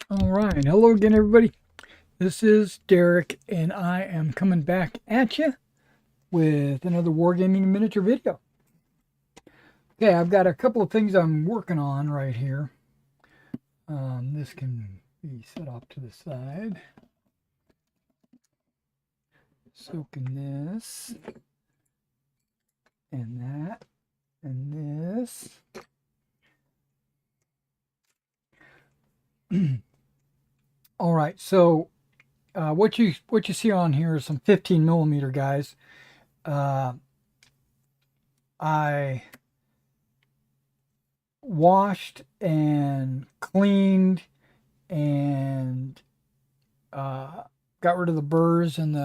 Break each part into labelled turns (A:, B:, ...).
A: All right. Hello again, everybody. This is Derek, and I am coming back at you with another Wargaming miniature video. Okay, I've got a couple of things I'm working on right here. This can be set off to the side. Soaking this, and that, and this. All right, so what you see on here is some 15 millimeter guys. I washed and cleaned and got rid of the burrs and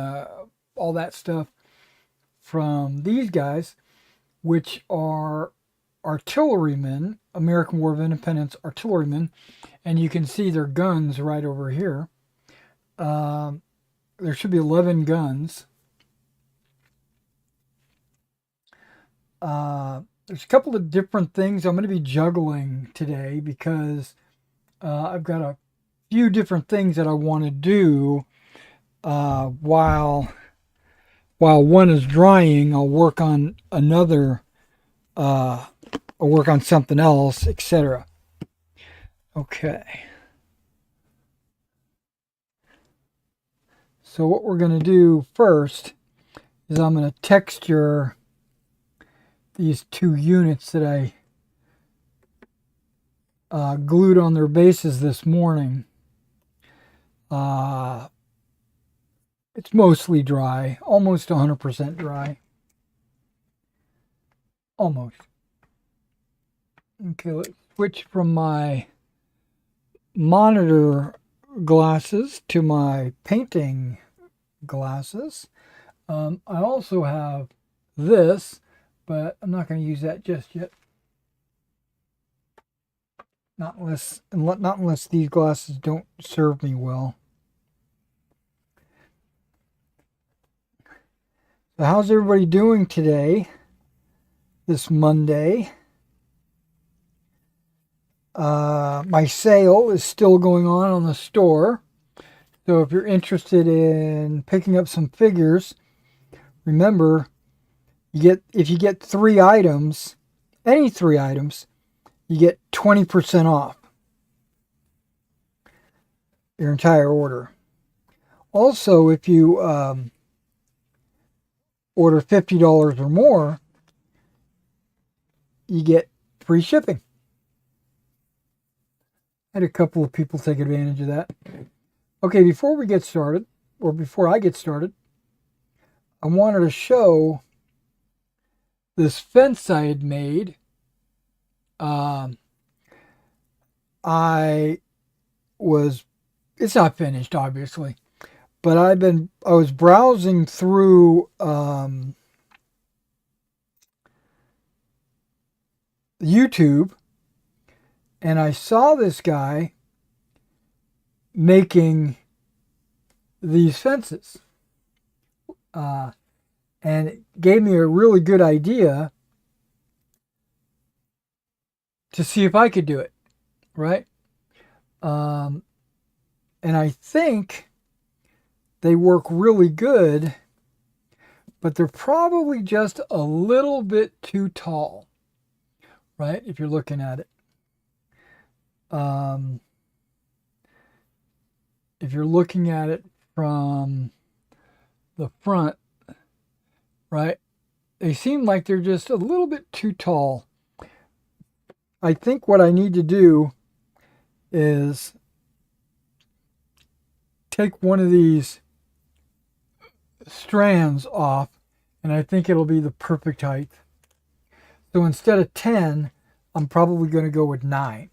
A: all that stuff from these guys, which are artillerymen, American War of Independence artillerymen, and you can see their guns right over here. There should be 11 guns. There's a couple of different things I'm going to be juggling today because I've got a few different things that I want to do while one is drying. I'll work on another. I'll work on something else, etc. Okay. So what we're going to do first is I'm going to texture these two units that I glued on their bases this morning. It's mostly dry, almost 100% dry. Almost. Okay, let's switch from my monitor glasses to my painting glasses. I also have this, but I'm not going to use that just yet. Not unless these glasses don't serve me well. So how's everybody doing today? This Monday. My sale is still going on the store. So if you're interested in picking up some figures, remember, if you get 3 items, any 3 items, you get 20% off your entire order. Also, if you order $50 or more, you get free shipping. I had a couple of people take advantage of that. Okay, before I get started, I wanted to show this fence I had made. It's not finished, obviously, but I was browsing through YouTube, and I saw this guy making these fences. And it gave me a really good idea to see if I could do it, right? And I think they work really good, but they're probably just a little bit too tall, right? If you're looking at it. If you're looking at it from the front, right, they seem like they're just a little bit too tall. I think what I need to do is take one of these strands off, and I think it'll be the perfect height. So instead of 10, I'm probably going to go with 9.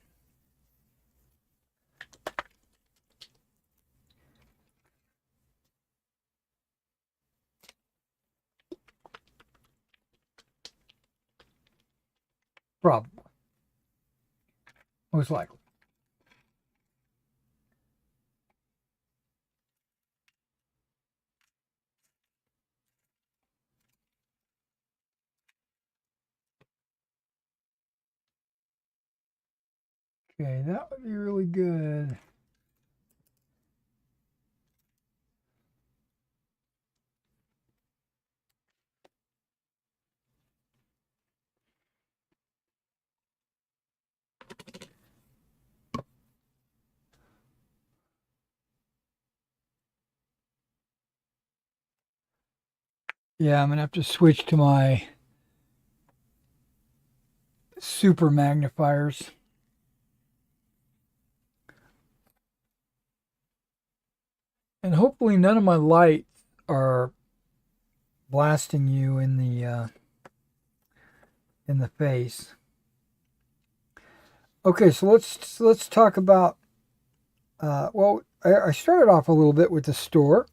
A: Probably. Most likely. Okay, that would be really good. Yeah, I'm gonna have to switch to my super magnifiers. And hopefully none of my lights are blasting you in the face. Okay, so let's talk about well, I started off a little bit with the store,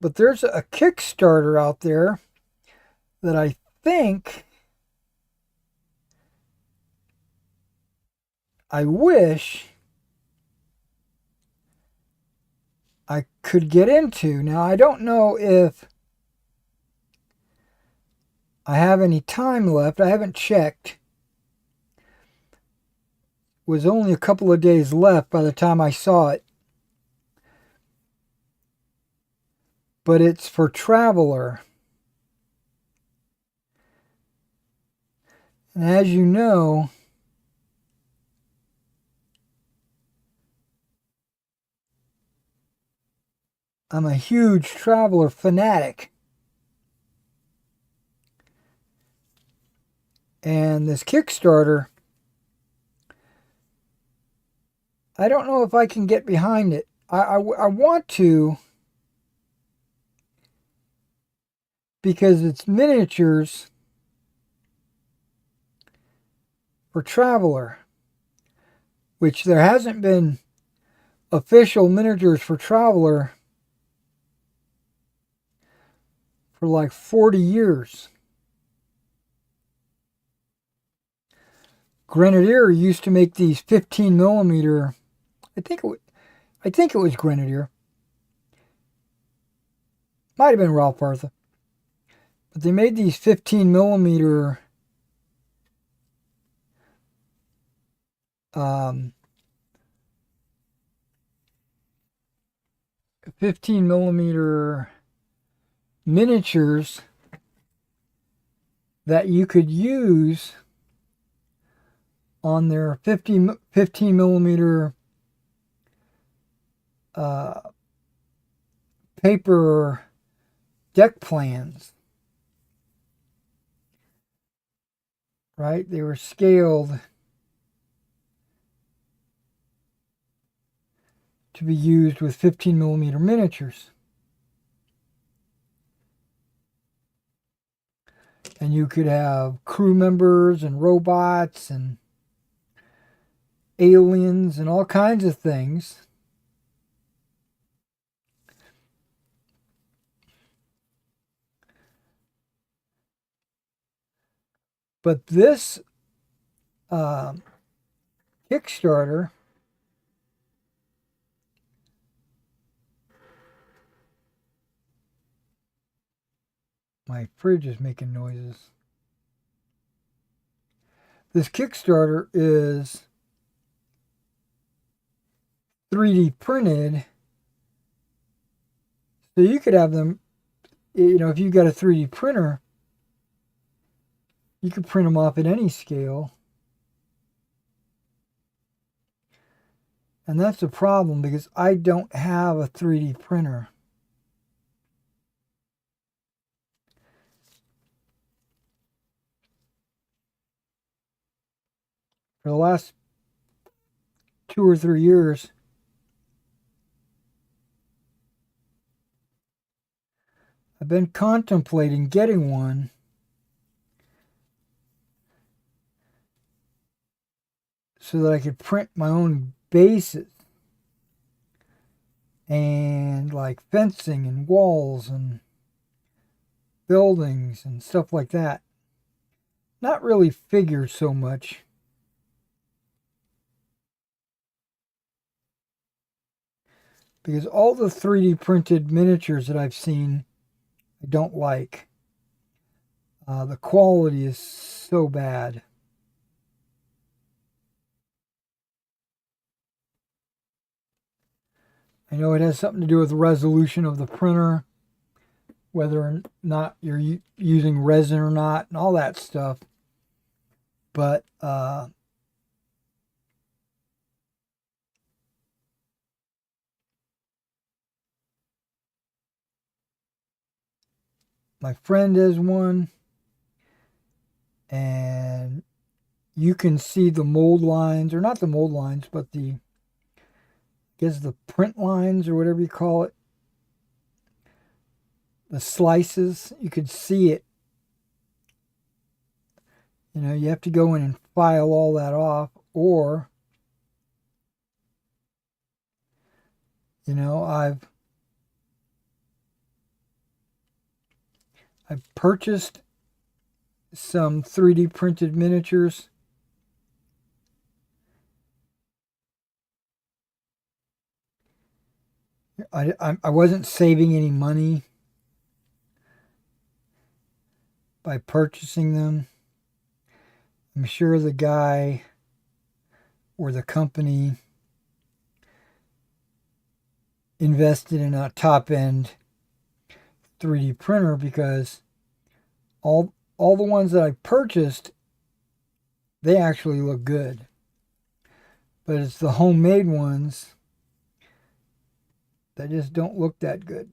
A: but there's a Kickstarter out there that I think I wish I could get into. Now, I don't know if I have any time left. I haven't checked. It was only a couple of days left by the time I saw it. But it's for Traveler. And as you know, I'm a huge Traveler fanatic. And this Kickstarter, I don't know if I can get behind it. I want to, because it's miniatures for Traveler, which there hasn't been official miniatures for Traveler for like 40 years. Grenadier used to make these 15 millimeter. I think it was Grenadier. Might have been Ralph Arthur. But they made these 15 millimeter 15 millimeter miniatures that you could use on their 15 millimeter paper deck plans. Right? They were scaled to be used with 15 millimeter miniatures. And you could have crew members and robots and aliens and all kinds of things. But this Kickstarter, my fridge is making noises. This Kickstarter is 3D printed. So you could have them, if you've got a 3D printer, you could print them off at any scale. And that's the problem because I don't have a 3D printer. For the last 2 or 3 years, I've been contemplating getting one so that I could print my own bases and like fencing and walls and buildings and stuff like that. Not really figures so much. Because all the 3D printed miniatures that I've seen, I don't like. The quality is so bad. I know it has something to do with the resolution of the printer, whether or not you're using resin or not, and all that stuff. But My friend has one, and you can see the mold lines, or not the mold lines, but I guess the print lines or whatever you call it, the slices. You could see it. You have to go in and file all that off, or I've purchased some 3D printed miniatures. I wasn't saving any money by purchasing them. I'm sure the guy or the company invested in a top end 3D printer, because all the ones that I purchased, they actually look good. But it's the homemade ones that just don't look that good.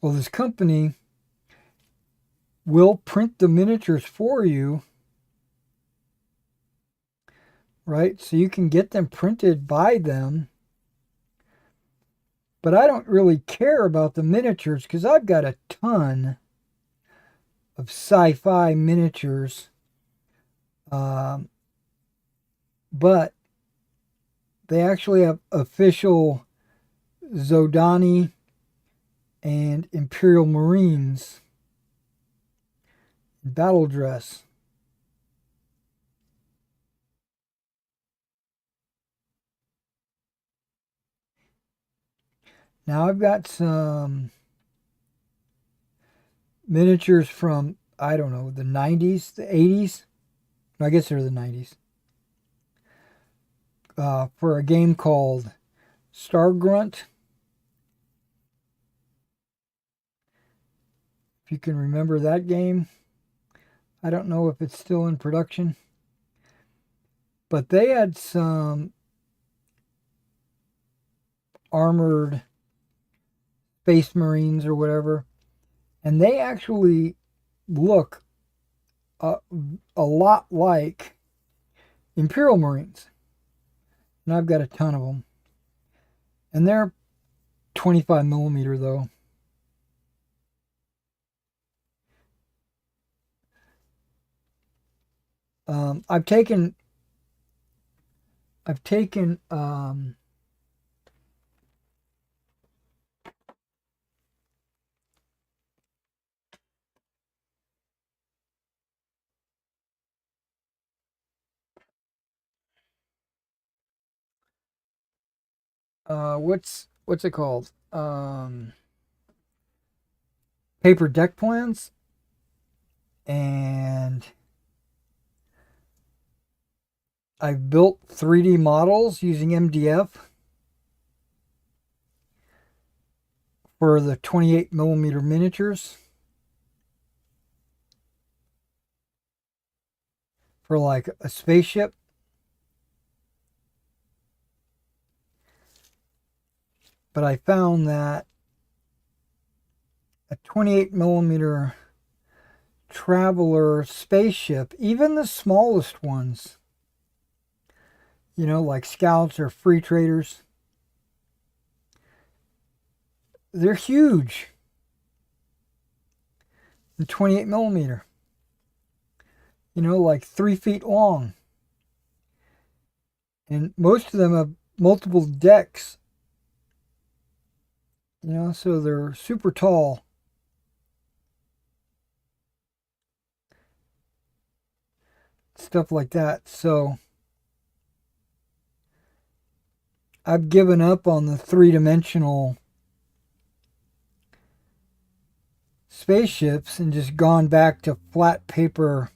A: Well, this company will print the miniatures for you, right? So you can get them printed by them. But I don't really care about the miniatures because I've got a ton of Sci-Fi miniatures. But they actually have official Zodani and Imperial Marines battle dress. Now I've got some miniatures from, I don't know, the 90s, the 80s. I guess they're the 90s. For a game called Star Grunt. If you can remember that game. I don't know if it's still in production. But they had some armored Space Marines or whatever. And they actually look a lot like Imperial Marines. And I've got a ton of them. And they're 25 millimeter though. I've taken what's it called? Paper deck plans, and I've built 3D models using MDF for the 28 millimeter miniatures for like a spaceship. But I found that a 28 millimeter Traveler spaceship, even the smallest ones, like scouts or free traders, they're huge. The 28 millimeter, like 3 feet long. And most of them have multiple decks, so they're super tall. Stuff like that. So I've given up on the 3-dimensional spaceships and just gone back to flat paper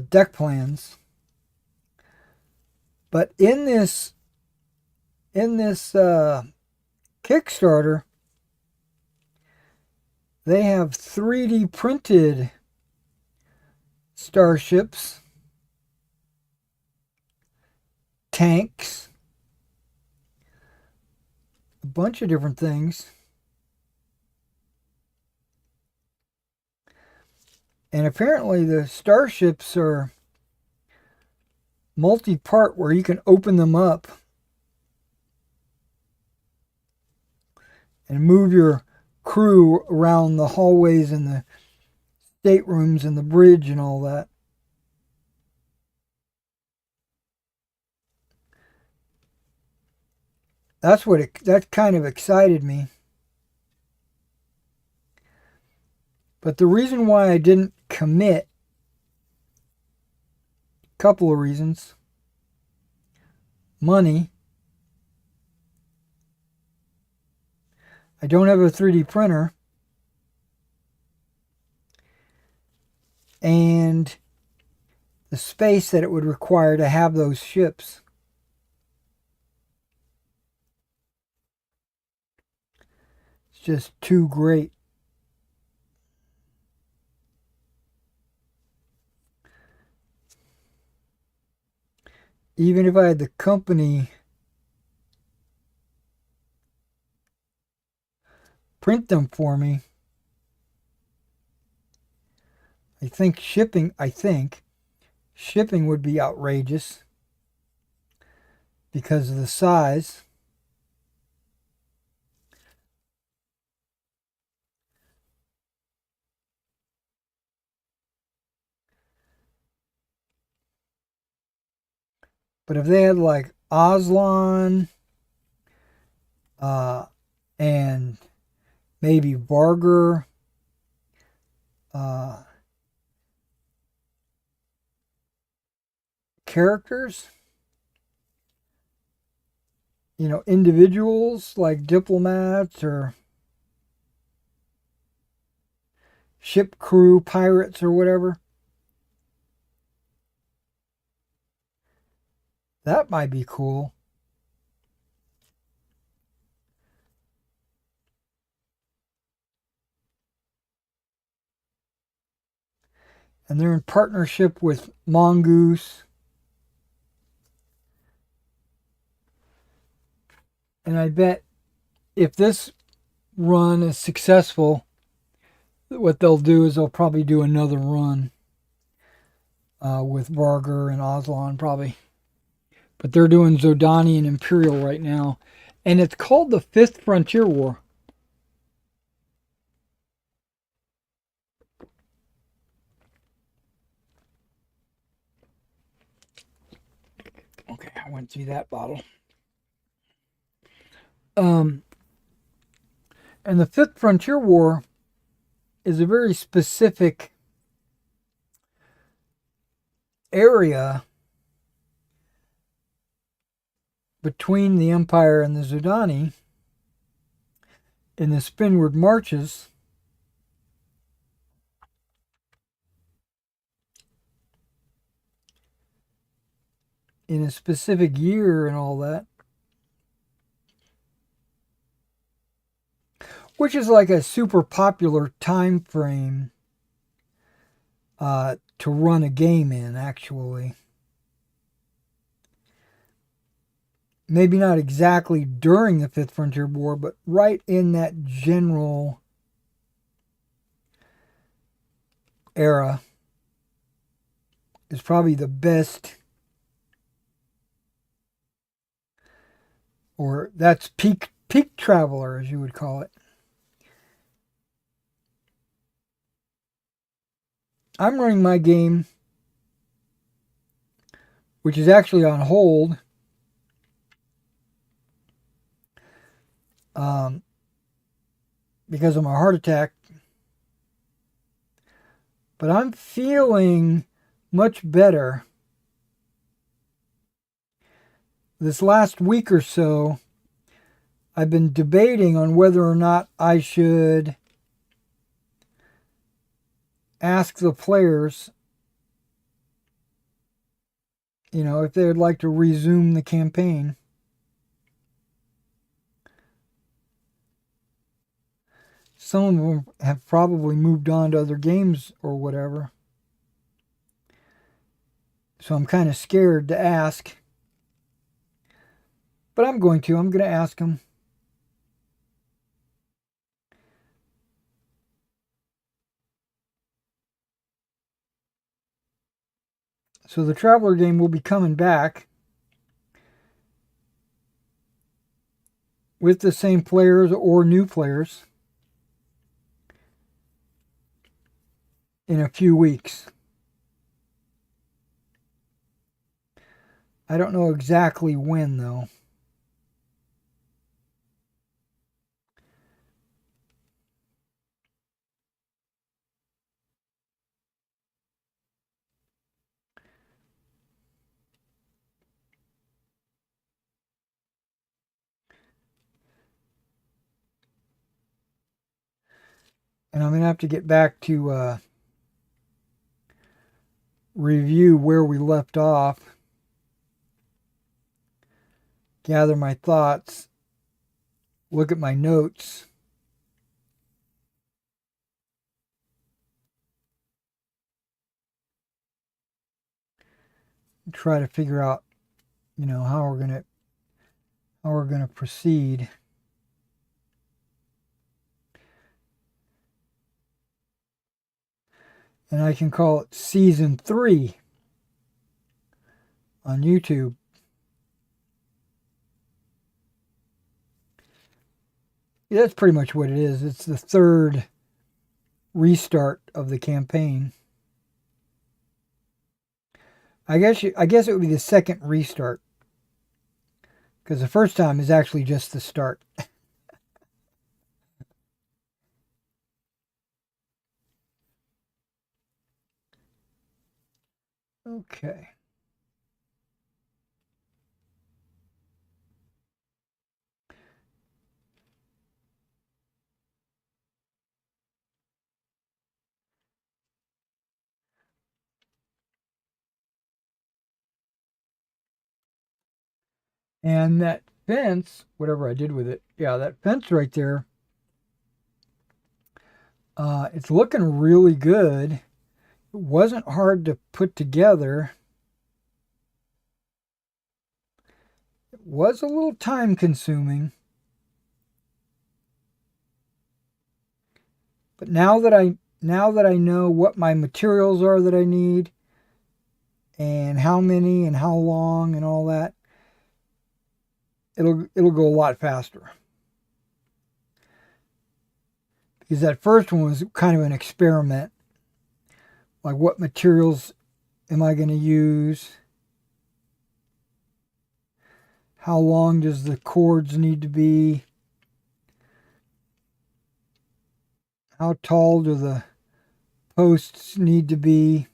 A: deck plans. But in this Kickstarter, they have 3D printed starships, tanks, a bunch of different things. And apparently the starships are multi-part where you can open them up and move your crew around the hallways and the staterooms and the bridge and all that. That kind of excited me. But the reason why I didn't commit, a couple of reasons. Money. I don't have a 3D printer. And the space that it would require to have those ships. It's just too great. Even if I had the company print them for me, I think shipping would be outrageous because of the size. But if they had like Aslan and maybe Varger, characters, individuals like diplomats or ship crew, pirates or whatever, that might be cool. And they're in partnership with Mongoose. And I bet if this run is successful, what they'll do is they'll probably do another run with Varger and Aslan probably. But they're doing Zodani and Imperial right now. And it's called the Fifth Frontier War. Okay, I went through that bottle. And the Fifth Frontier War is a very specific area between the Empire and the Zodani in the Spinward Marches. In a specific year and all that. Which is like a super popular time frame to run a game in, actually. Maybe not exactly during the Fifth Frontier War, but right in that general era is probably the best, or that's peak traveler, as you would call it. I'm running my game, which is actually on hold. Because of my heart attack. But I'm feeling much better. This last week or so, I've been debating on whether or not I should ask the players, if they would like to resume the campaign. Some of them have probably moved on to other games or whatever. So I'm kind of scared to ask. But I'm going to. I'm going to ask him. So the Traveler game will be coming back with the same players or new players in a few weeks. I don't know exactly when, though. And I'm going to have to get back to review where we left off, gather my thoughts, look at my notes, and try to figure out, how we're gonna proceed. And I can call it season 3 on YouTube. Yeah, that's pretty much what it is. It's the third restart of the campaign. I guess it would be the second restart, because the first time is actually just the start. Okay. And that fence, whatever I did with it, yeah, that fence right there, it's looking really good. It wasn't hard to put together. It was a little time consuming. But now that I know what my materials are that I need and how many and how long and all that, it'll go a lot faster. Because that first one was kind of an experiment. Like, what materials am I going to use? How long does the cords need to be? How tall do the posts need to be?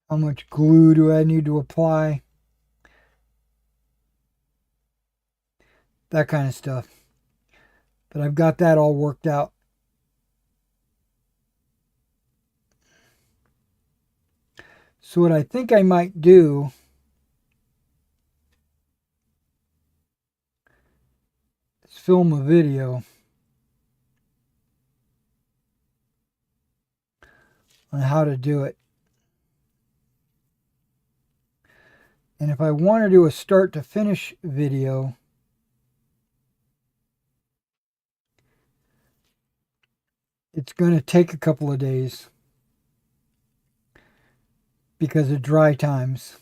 A: How much glue do I need to apply? That kind of stuff. But I've got that all worked out. So what I think I might do is film a video on how to do it. And if I want to do a start to finish video, it's going to take a couple of days because of dry times.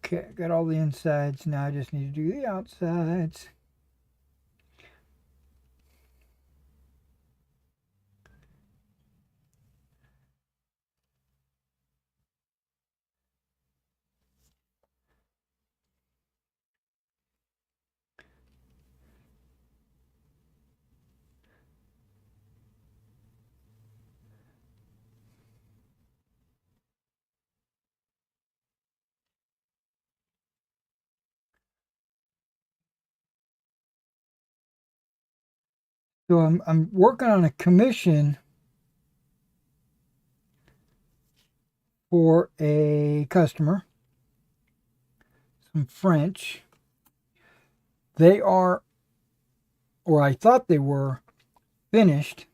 A: Okay, got all the insides. Now I just need to do the outsides. So I'm working on a commission for a customer, some French. They are, or I thought they were, finished.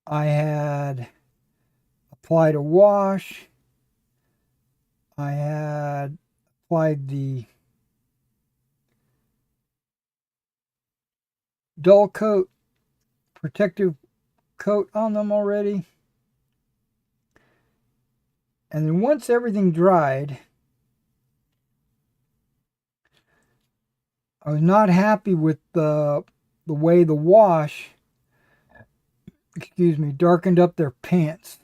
A: I had applied a wash. I had applied the dull coat, protective coat on them already. And then once everything dried, I was not happy with the way the wash, darkened up their pants.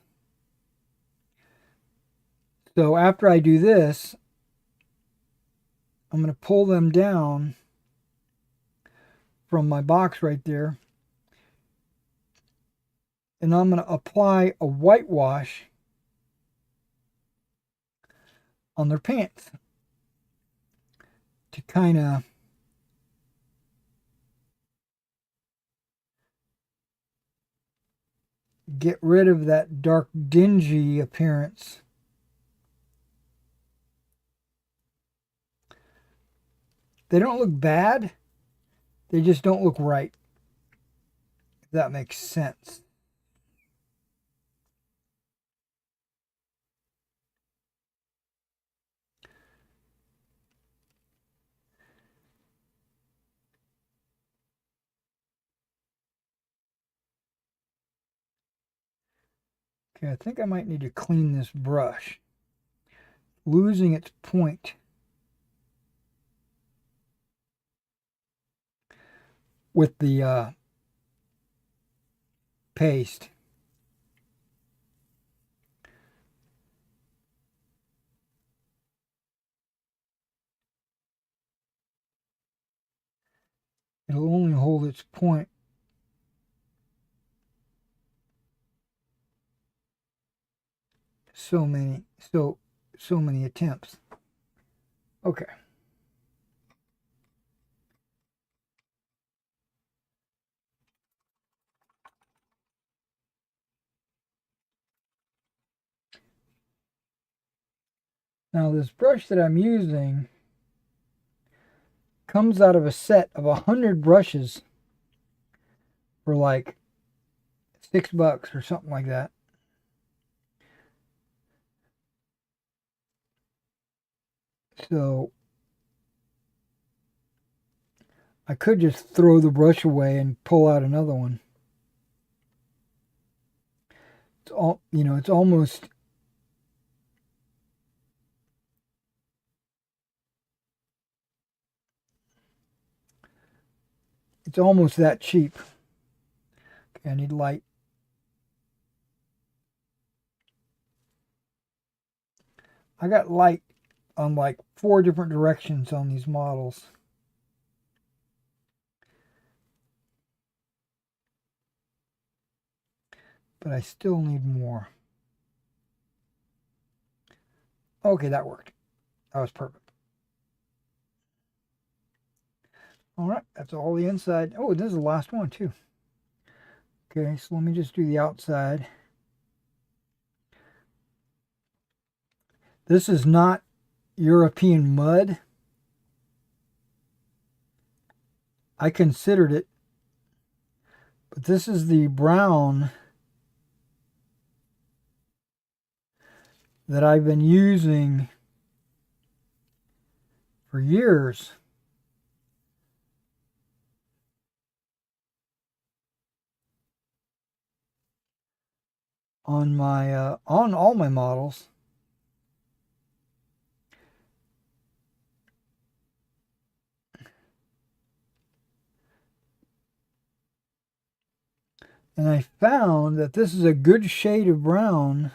A: So after I do this, I'm going to pull them down from my box right there. And I'm going to apply a whitewash on their pants to kind of get rid of that dark, dingy appearance. They don't look bad, they just don't look right, if that makes sense. Okay, I think I might need to clean this brush. Losing its point with the paste. It'll only hold its point so many attempts. Okay. Now this brush that I'm using comes out of a set of 100 brushes for like $6 or something like that. So I could just throw the brush away and pull out another one. It's all, it's almost that cheap. Okay, I need light. I got light on like 4 different directions on these models. But I still need more. Okay, that worked. That was perfect. All right, that's all the inside. Oh, this is the last one too. Okay, so let me just do the outside. This is not European mud. I considered it, but this is the brown that I've been using for years. On my on all my models. And I found that this is a good shade of brown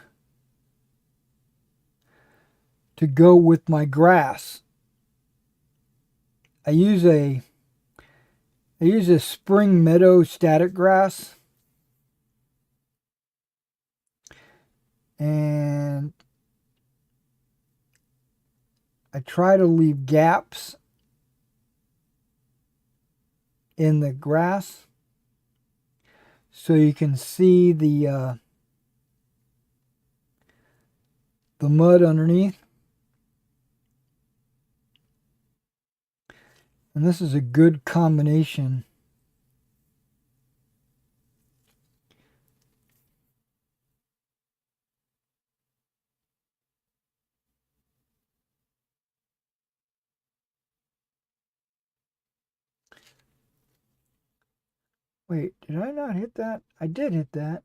A: to go with my grass. I use a spring meadow static grass, and I try to leave gaps in the grass so you can see the mud underneath. And this is a good combination. Wait, did I not hit that? I did hit that.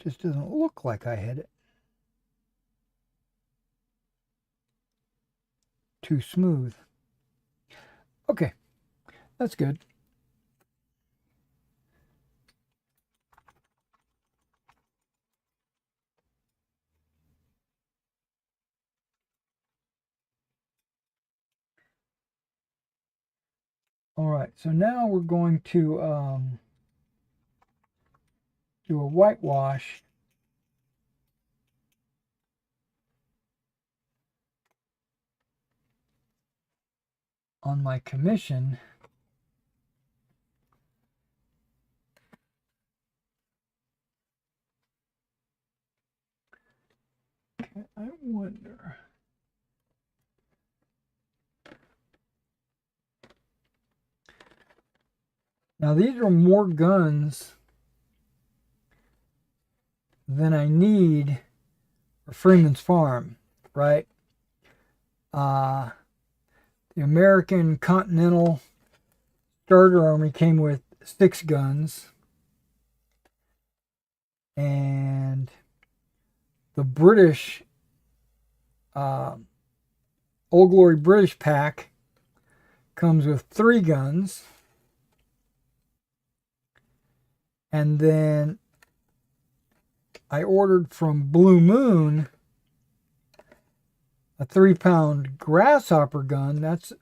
A: Just doesn't look like I hit it. Too smooth. Okay, that's good. All right, so now we're going to do a whitewash on my commission. Okay, I wonder. Now these are more guns than I need for Freeman's Farm, right? The American Continental Starter Army came with 6 guns, and the British Old Glory British pack comes with 3 guns, and then I ordered from Blue Moon a 3-pound grasshopper gun. That's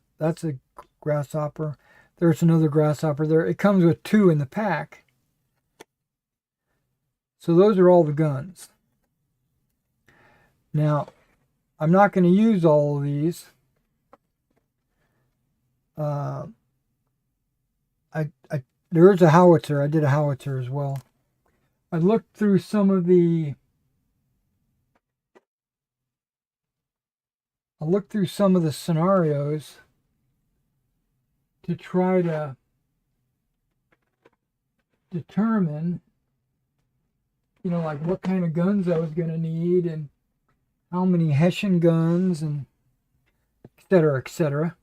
A: a grasshopper. There's another grasshopper there. It comes with 2 in the pack. So those are all the guns. Now, I'm not going to use all of these. There is a howitzer. I did a howitzer as well. I looked through some of the scenarios to try to determine, like what kind of guns I was going to need and how many Hessian guns and et cetera, et cetera.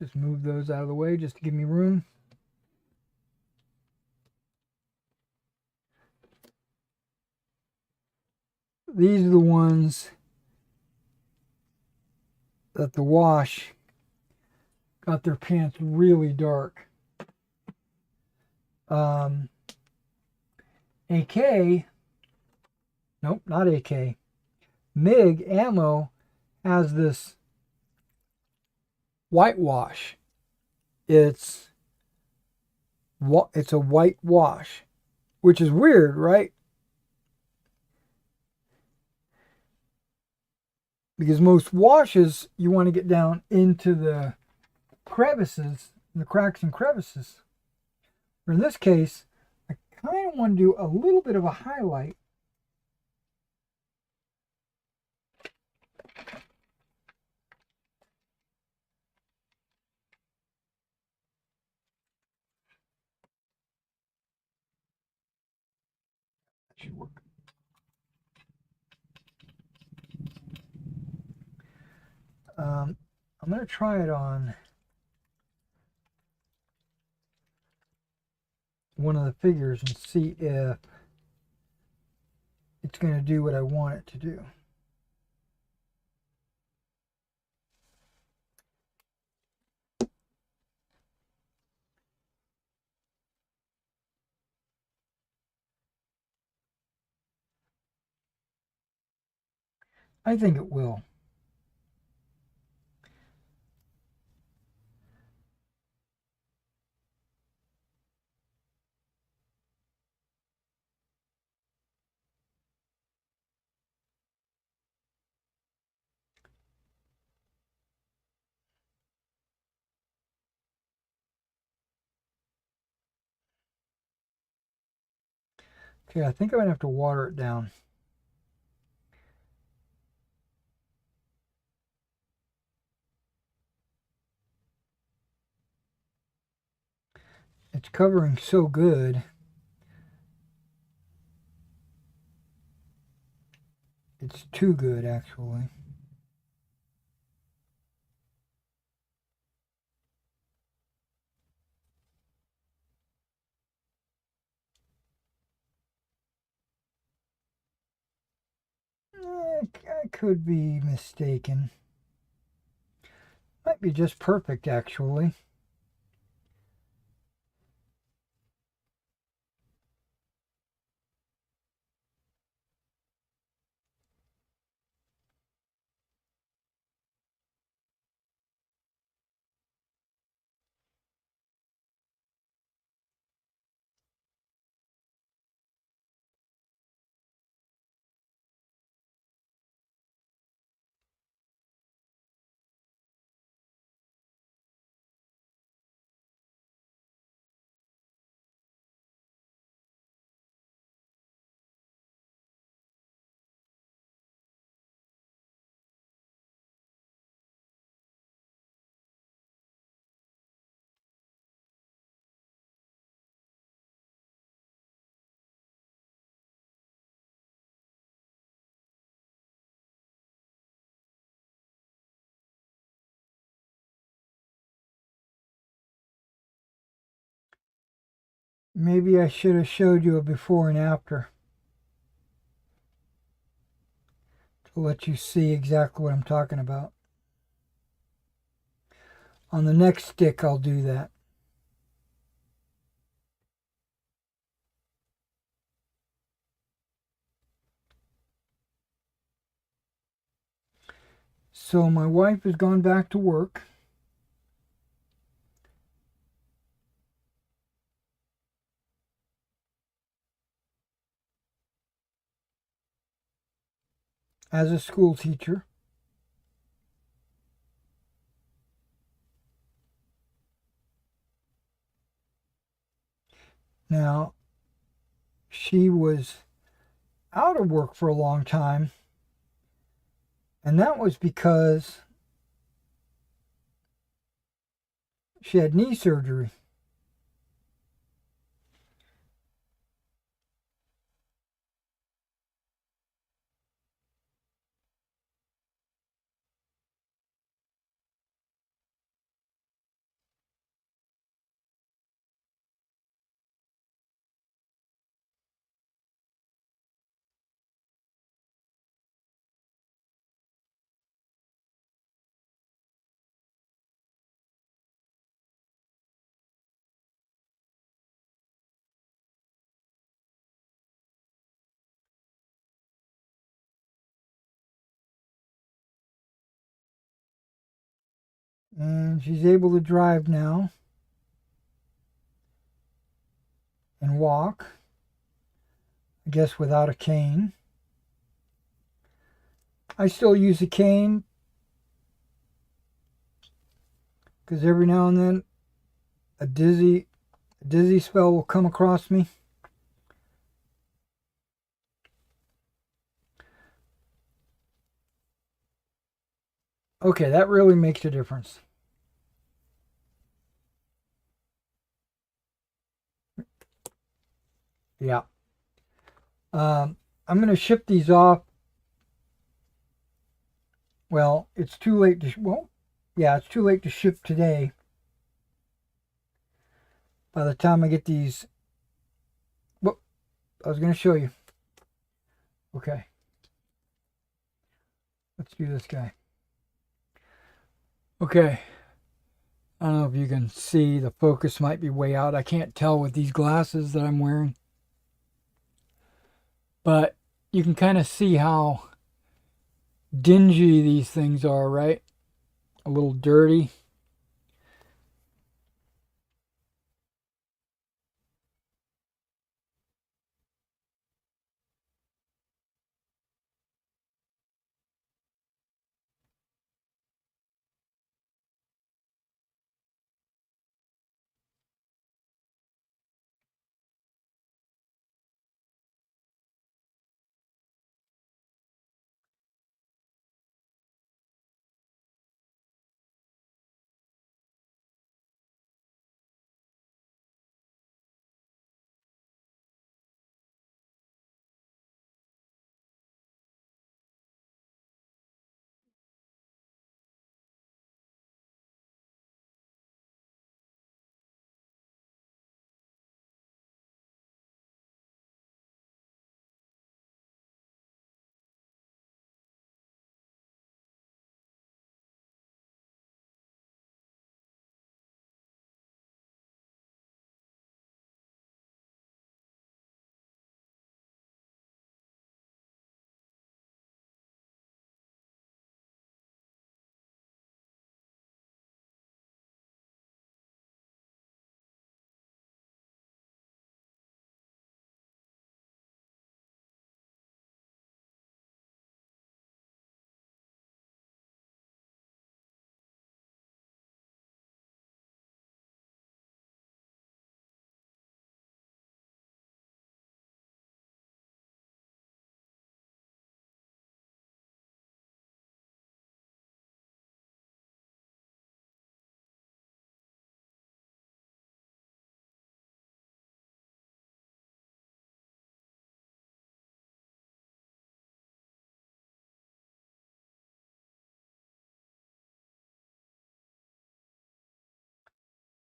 A: Just move those out of the way just to give me room. These are the ones that the wash got their pants really dark. AK, nope, not AK. MiG ammo has this whitewash. It's a white wash, which is weird, right? Because most washes, you want to get down into the crevices, the cracks and crevices. But in this case, I kind of want to do a little bit of a highlight. That should work. I'm going to try it on one of the figures and see if it's going to do what I want it to do. I think it will. Okay, I think I'm going to have to water it down. It's covering so good. It's too good, actually. I could be mistaken. Might be just perfect, actually. Maybe I should have showed you a before and after to let you see exactly what I'm talking about. On the next stick, I'll do that. So my wife has gone back to work. As a school teacher. Now, she was out of work for a long time, and that was because she had knee surgery. And she's able to drive now and walk, I guess without a cane. I still use a cane because every now and then a dizzy spell will come across me. Okay, that really makes a difference. Yeah. I'm going to ship these off. Well, it's too late to, well, yeah, it's too late to ship today. By the time I get these, well, I was going to show you. Okay, let's do this guy. Okay, I don't know if you can see, the focus might be way out. I can't tell with these glasses that I'm wearing. But you can kind of see how dingy these things are, right? A little dirty.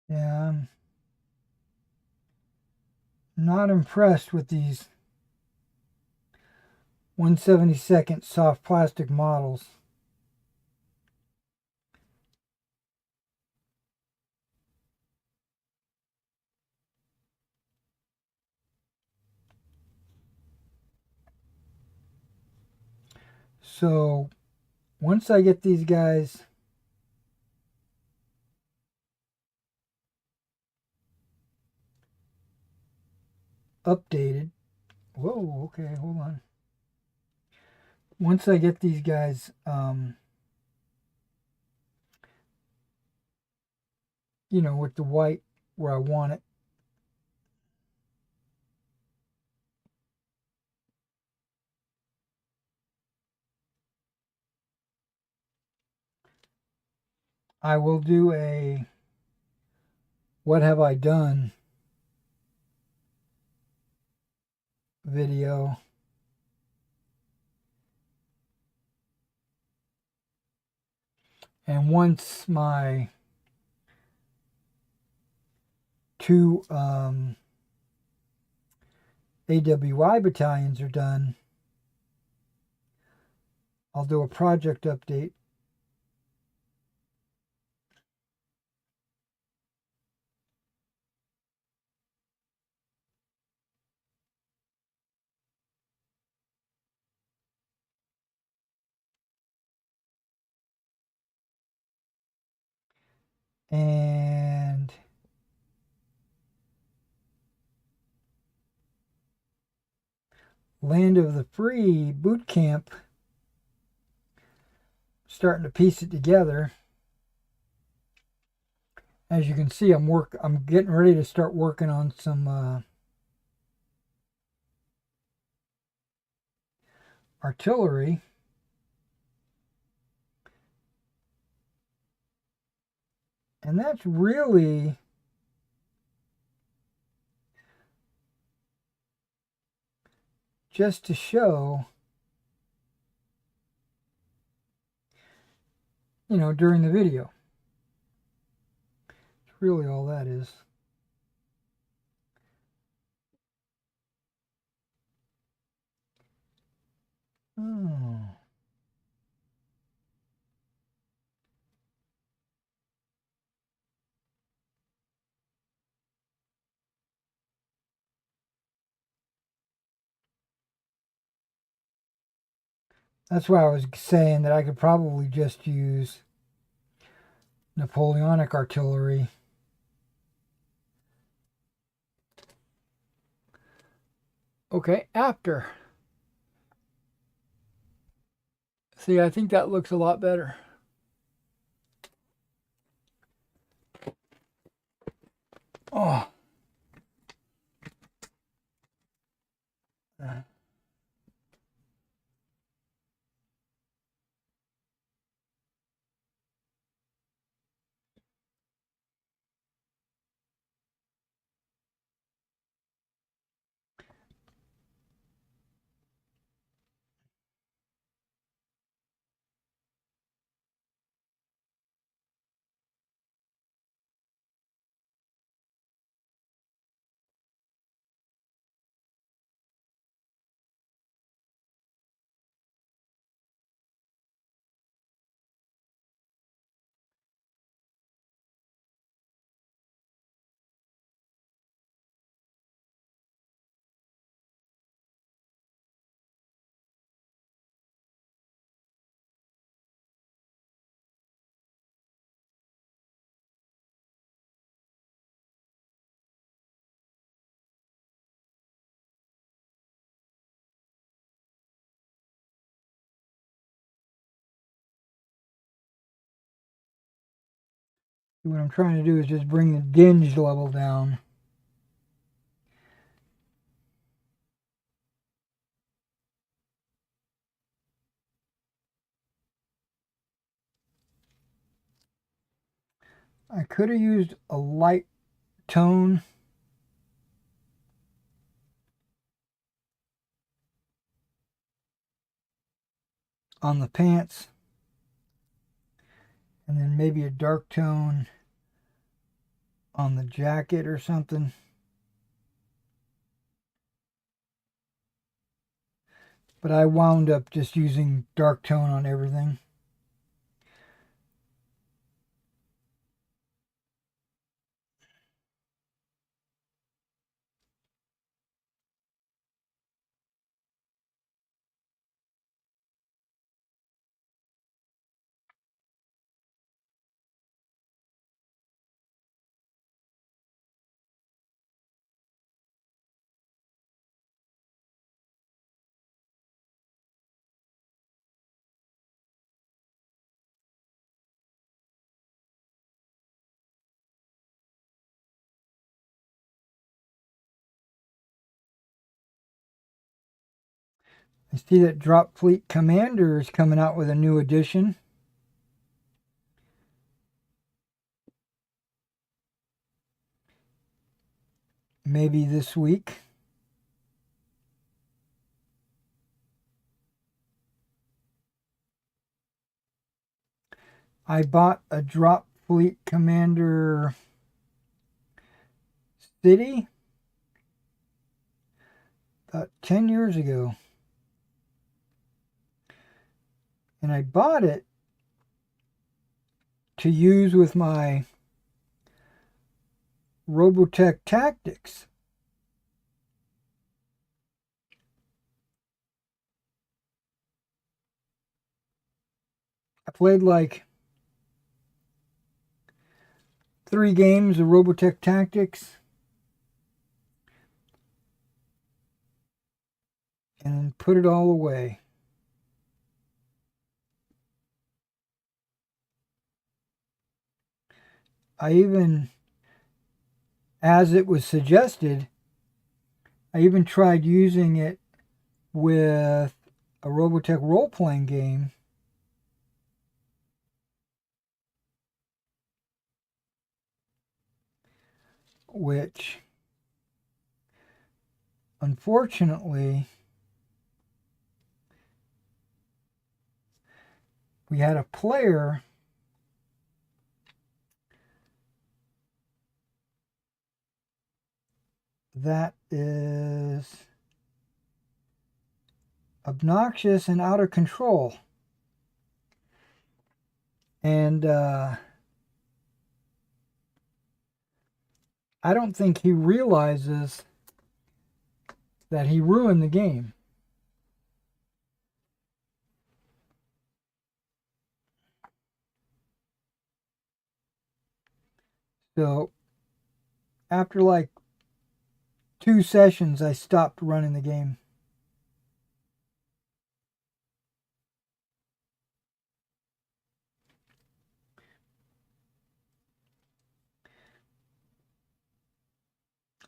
A: Yeah, I'm not impressed with these 1/72 soft plastic models. So once I get these guys updated, whoa, okay, hold on. Once I get these guys, with the white where I want it, I will do a what have I done video. And once my two AWI battalions are done, I'll do a project update. And Land of the Free boot camp, starting to piece it together. As you can see, I'm getting ready to start working on some artillery. And that's really just to show, during the video. It's really all that is. Oh. That's why I was saying that I could probably just use Napoleonic artillery. Okay, after. See, I think that looks a lot better. Oh. What I'm trying to do is just bring the dinge level down. I could have used a light tone. On the pants. And then maybe a dark tone on the jacket or something. But I wound up just using dark tone on everything. I see that Drop Fleet Commander is coming out with a new edition. Maybe this week. I bought a Drop Fleet Commander City about 10 years ago. And I bought it to use with my Robotech Tactics. I played like 3 games of Robotech Tactics and put it all away. I even, as it was suggested, I even tried using it with a Robotech role-playing game, which unfortunately we had a player that is obnoxious and out of control. And I don't think he realizes that he ruined the game. So after like 2 sessions, I stopped running the game.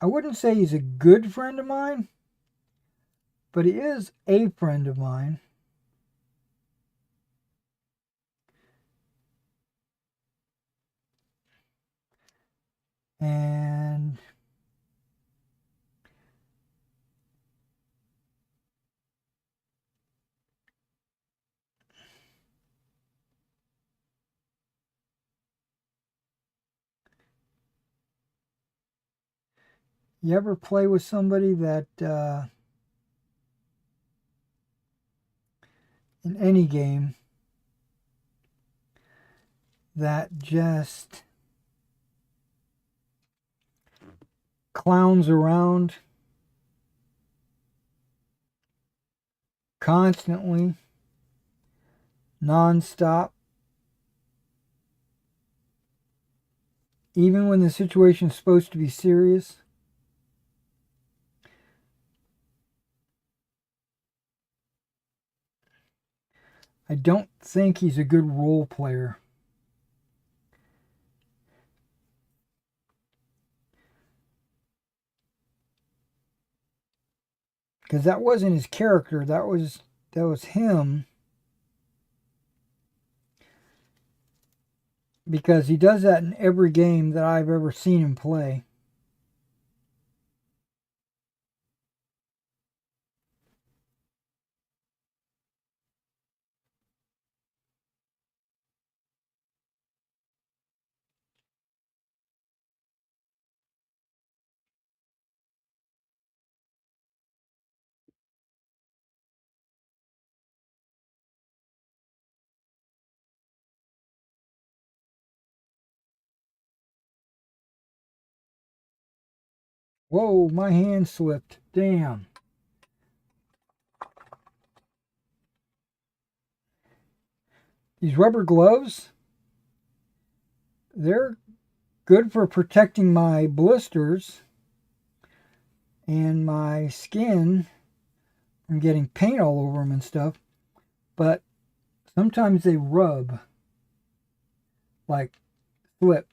A: I wouldn't say he's a good friend of mine, but he is a friend of mine. And you ever play with somebody that in any game that just clowns around constantly, nonstop, even when the situation's supposed to be serious? I don't think he's a good role player. Because that wasn't his character, that was him. Because he does that in every game that I've ever seen him play. Whoa, my hand slipped. Damn. These rubber gloves, they're good for protecting my blisters and my skin from getting paint all over them and stuff, but sometimes they rub, like slip.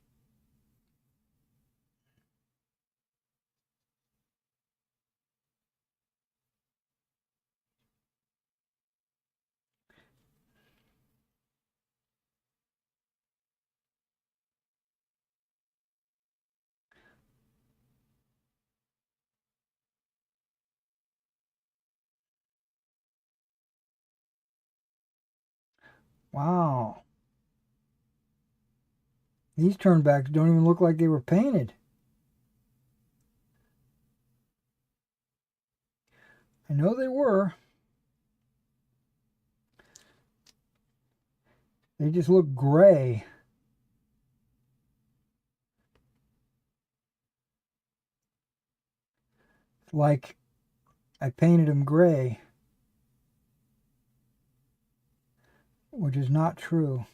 A: Wow. These turnbacks don't even look like they were painted. I know they were. They just look gray. Like I painted them gray, which is not true.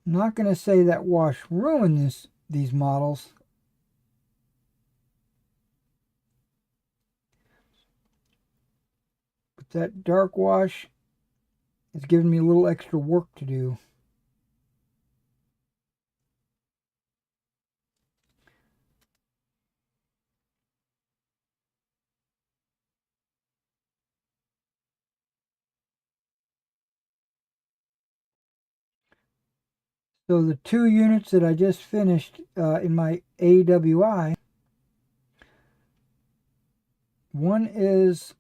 A: I'm not going to say that wash ruined these models. But that dark wash is giving me a little extra work to do. So the two units that I just finished in my AWI, one is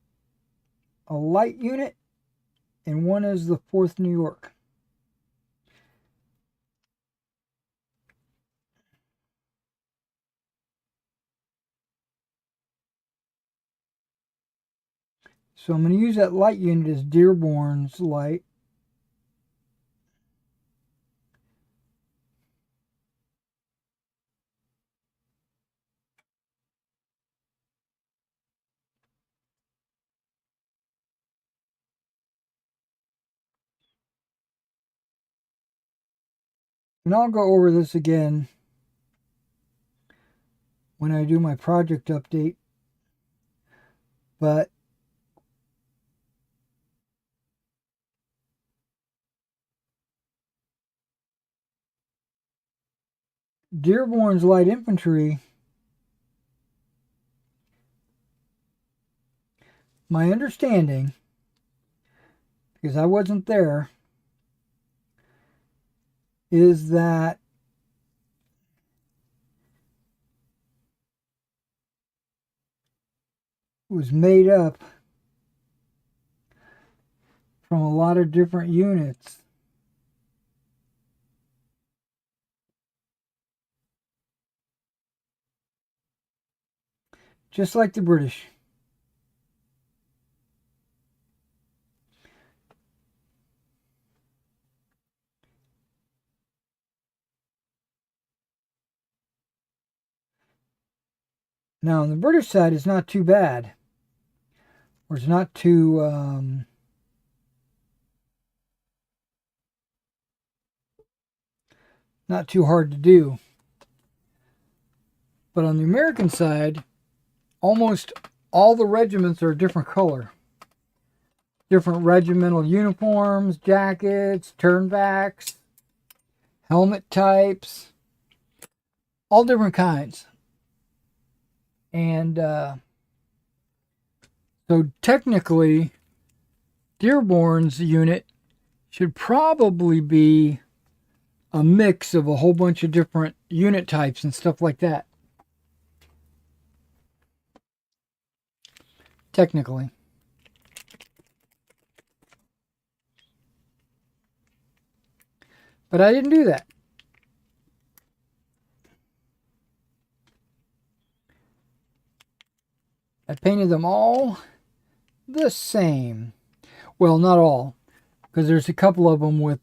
A: a light unit and one is the 4th New York. So I'm going to use that light unit as Dearborn's light. And I'll go over this again when I do my project update. But Dearborn's light infantry, my understanding, because I wasn't there, is that it was made up from a lot of different units. Just like the British. Now, on the British side, it's not too bad. Or it's not too hard to do. But on the American side, almost all the regiments are a different color. Different regimental uniforms, jackets, turnbacks, helmet types, all different kinds. And so technically, Dearborn's unit should probably be a mix of a whole bunch of different unit types and stuff like that. Technically. But I didn't do that. I painted them all the same. Well, not all, because there's a couple of them with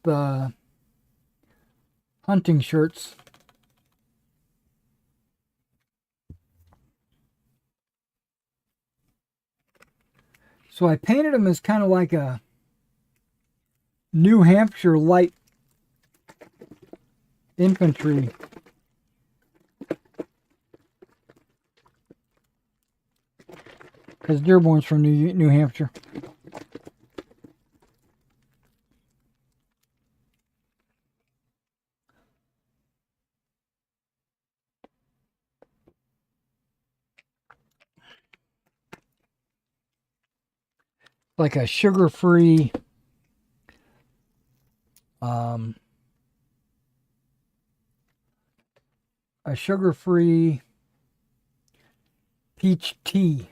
A: hunting shirts. So I painted them as kind of like a New Hampshire light infantry. Because Dearborn's from New Hampshire. Like a sugar-free um, peach tea.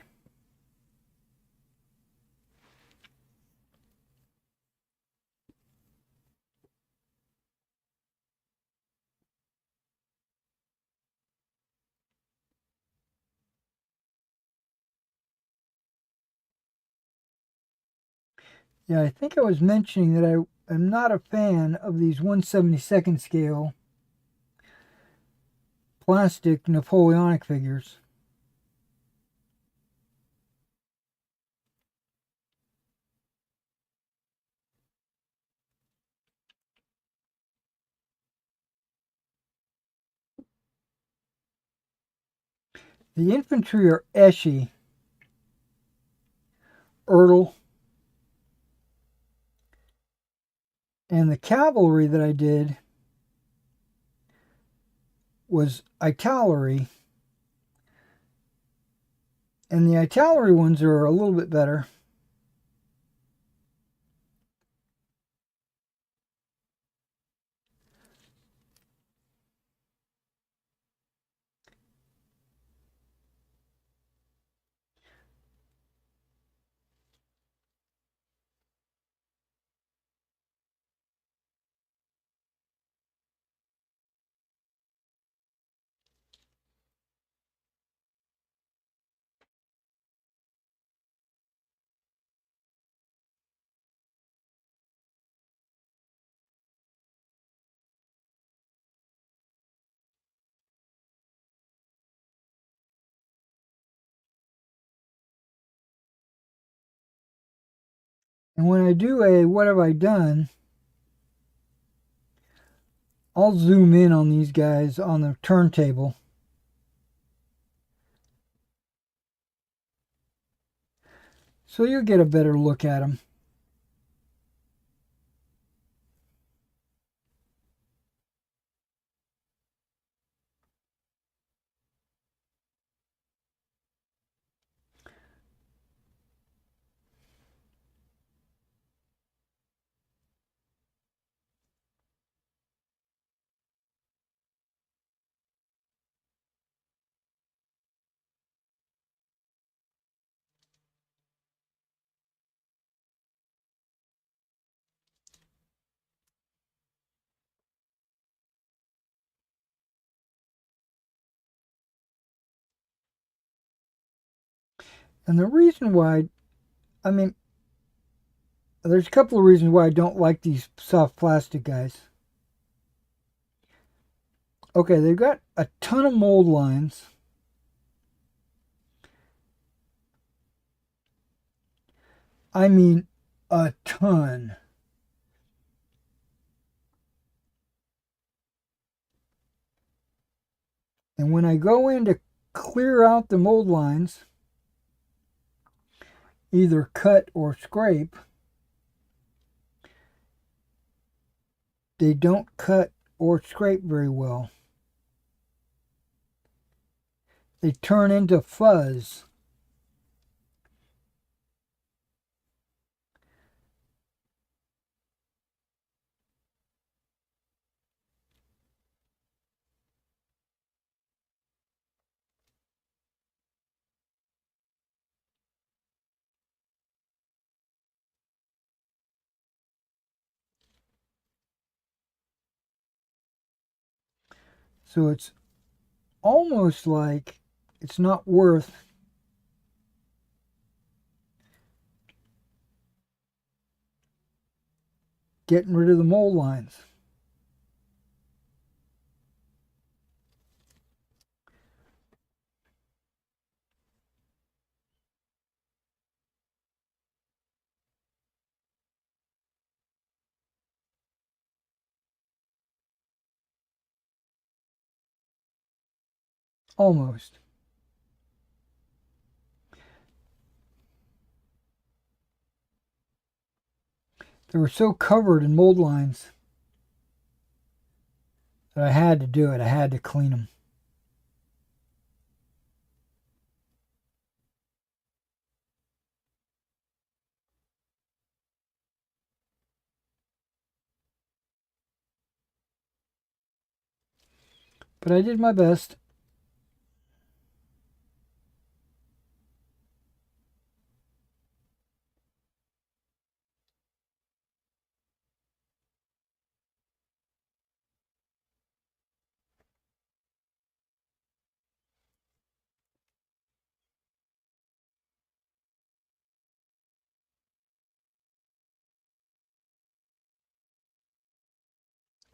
A: Yeah, I think I was mentioning that I am not a fan of these 1/72nd scale plastic Napoleonic figures. The infantry are Esche, Ertl, and the cavalry that I did was Italeri. And the Italeri ones are a little bit better. And when I do a what have I done, I'll zoom in on these guys on the turntable. So you'll get a better look at them. And the reason why, I mean, there's a couple of reasons why I don't like these soft plastic guys. Okay, they've got a ton of mold lines. I mean, a ton. And when I go in to clear out the mold lines, either cut or scrape, they don't cut or scrape very well. They turn into fuzz. So it's almost like it's not worth getting rid of the mold lines. Almost. They were so covered in mold lines that I had to do it. I had to clean them. But I did my best.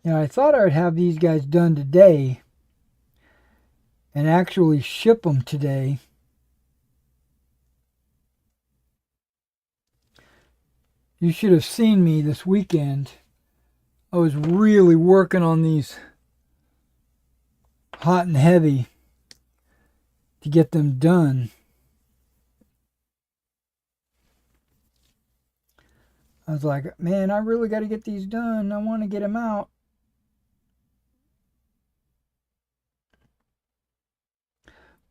A: I thought I would have these guys done today and actually ship them today. You should have seen me this weekend. I was really working on these hot and heavy to get them done. I was like, man, I really got to get these done. I want to get them out.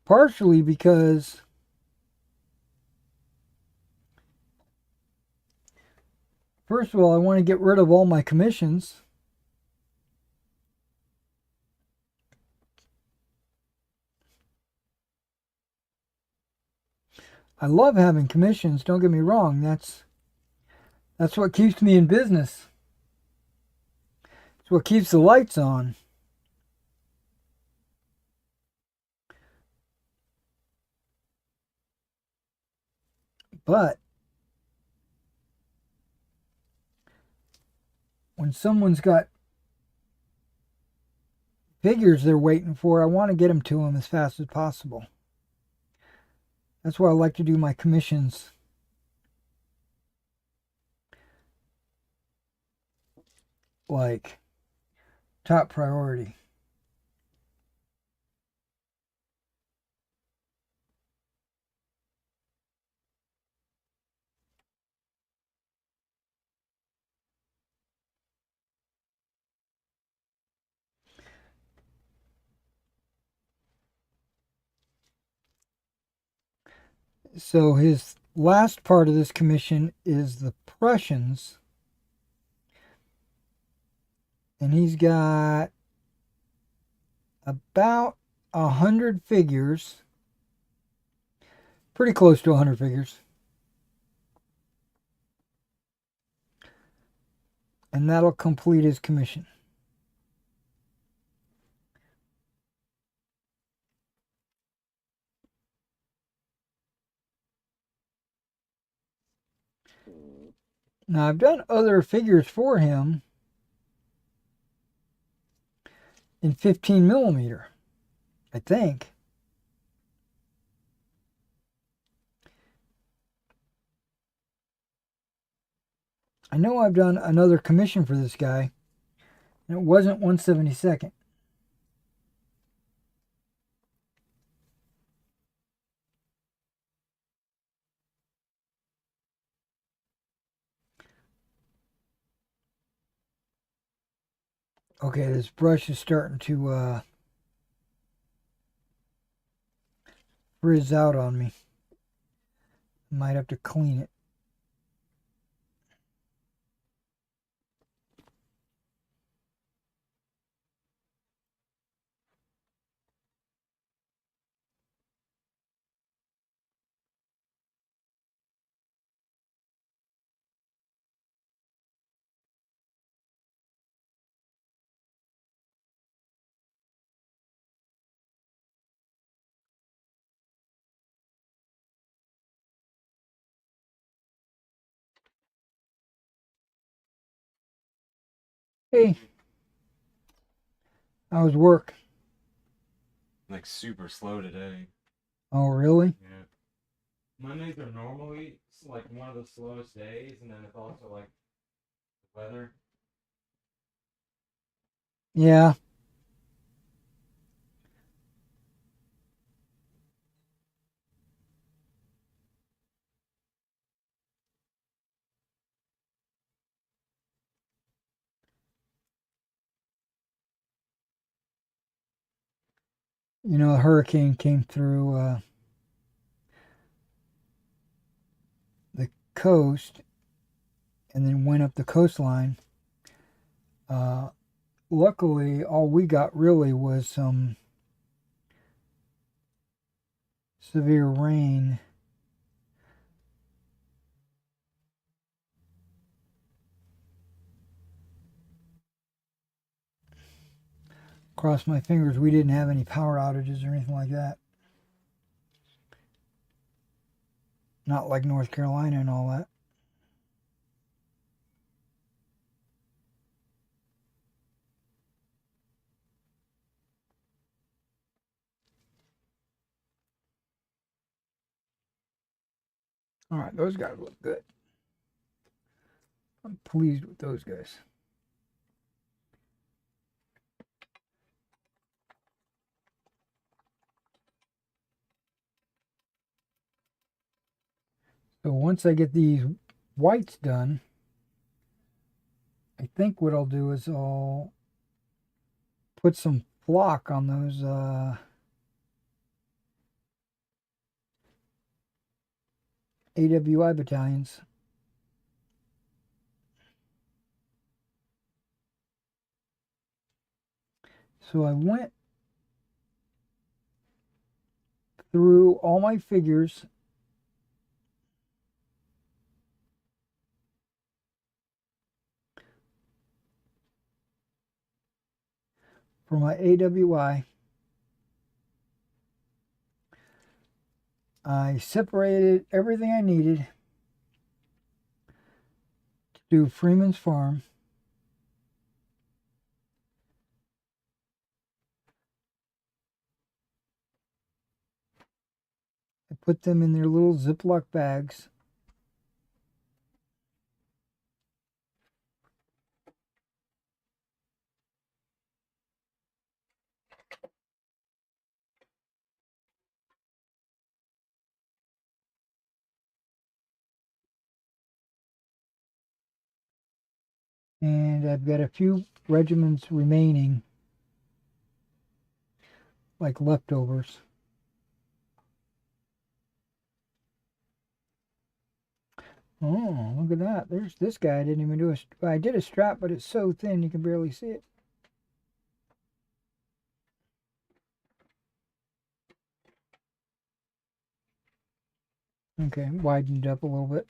A: Partially because first of all, I want to get rid of all my commissions. I love having commissions, don't get me wrong. That's what keeps me in business. It's what keeps the lights on. But when someone's got figures they're waiting for, I want to get them to them as fast as possible. That's why I like to do my commissions like top priority. So his last part of this commission is the Prussians. And he's got about 100 figures. Pretty close to 100 figures. And that'll complete his commission. Now, I've done other figures for him in 15 millimeter, I think. I know I've done another commission for this guy, and it wasn't 1/72. Okay, this brush is starting to frizz out on me. Might have to clean it. Hey, how's work?
B: Like super slow today.
A: Oh, really?
B: Yeah. Mondays are normally like one of the slowest days, and then it's also like the weather.
A: Yeah, a hurricane came through the coast and then went up the coastline. Uh, Luckily, all we got really was some severe rain. Cross my fingers we didn't have any power outages or anything like that. Not like North Carolina and all that. All right, those guys look good. I'm pleased with those guys. So once I get these whites done, I think what I'll do is I'll put some flock on those AWI battalions. So I went through all my figures for my AWI. I separated everything I needed to do Freeman's Farm. I put them in their little Ziploc bags. And I've got a few regiments remaining, like leftovers. Oh, look at that. There's this guy. I didn't even do a. Well, I did a strap, but it's so thin you can barely see it. Okay, widened up a little bit.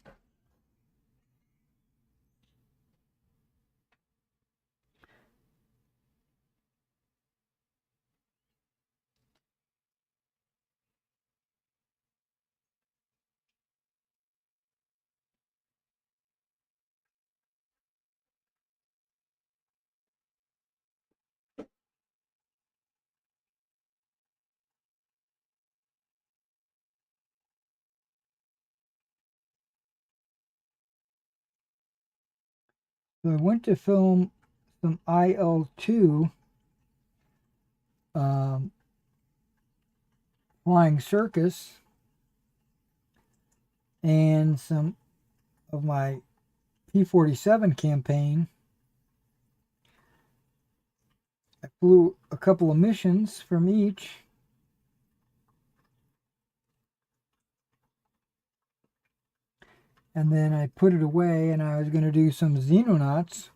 A: So I went to film some IL-2 um, flying circus and some of my P-47 campaign. I flew a couple of missions from each. And then I put it away and I was going to do some Xenonauts.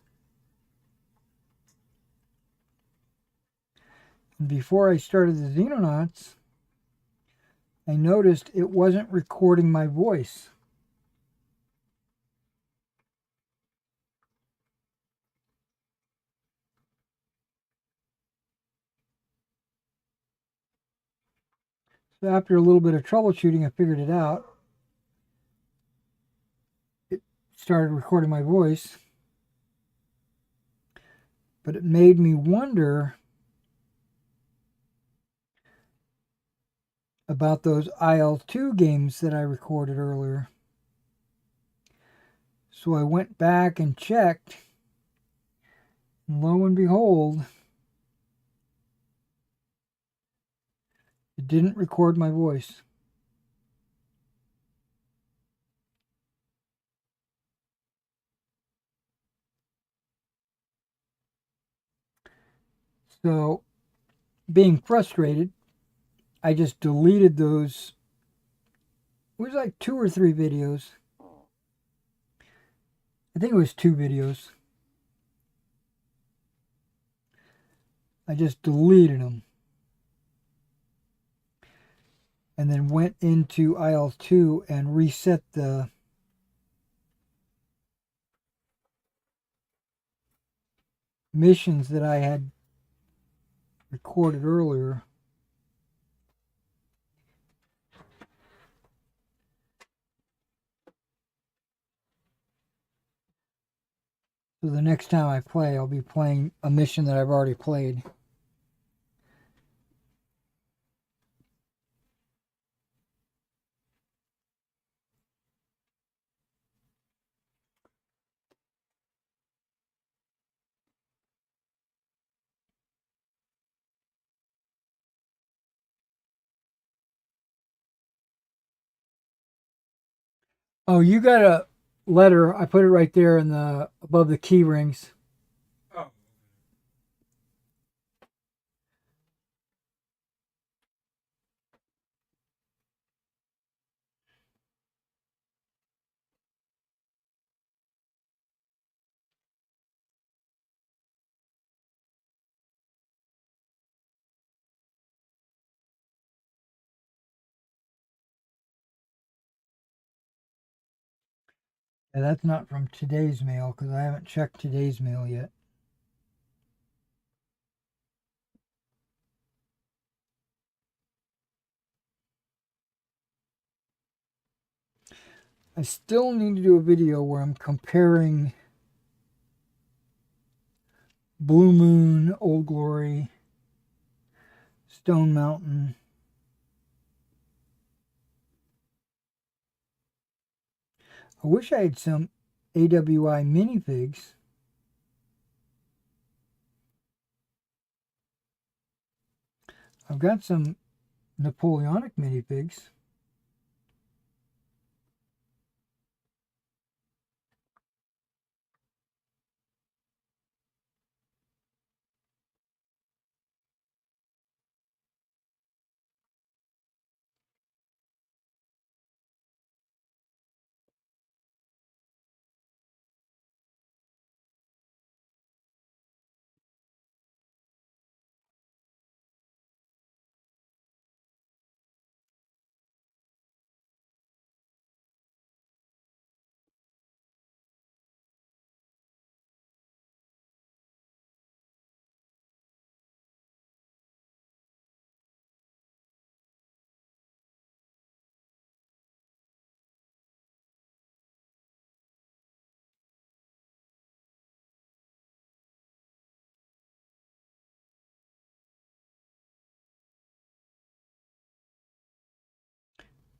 A: And before I started the Xenonauts, I noticed it wasn't recording my voice. So after a little bit of troubleshooting, I figured it out. It started recording my voice. But it made me wonder about those IL-2 games that I recorded earlier. So I went back and checked, and lo and behold, it didn't record my voice. So, being frustrated, I just deleted those. It was like 2 or 3 videos. I think it was 2 videos. I just deleted them and then went into IL-2 and reset the missions that I had recorded earlier. So the next time I play, I'll be playing a mission that I've already played. Oh, you got a letter. I put it right there in the above the key rings.
B: Oh.
A: Yeah, that's not from today's mail because I haven't checked today's mail yet. I still need to do a video where I'm comparing Blue Moon, Old Glory, Stone Mountain. I wish I had some AWI minifigs. I've got some Napoleonic minifigs.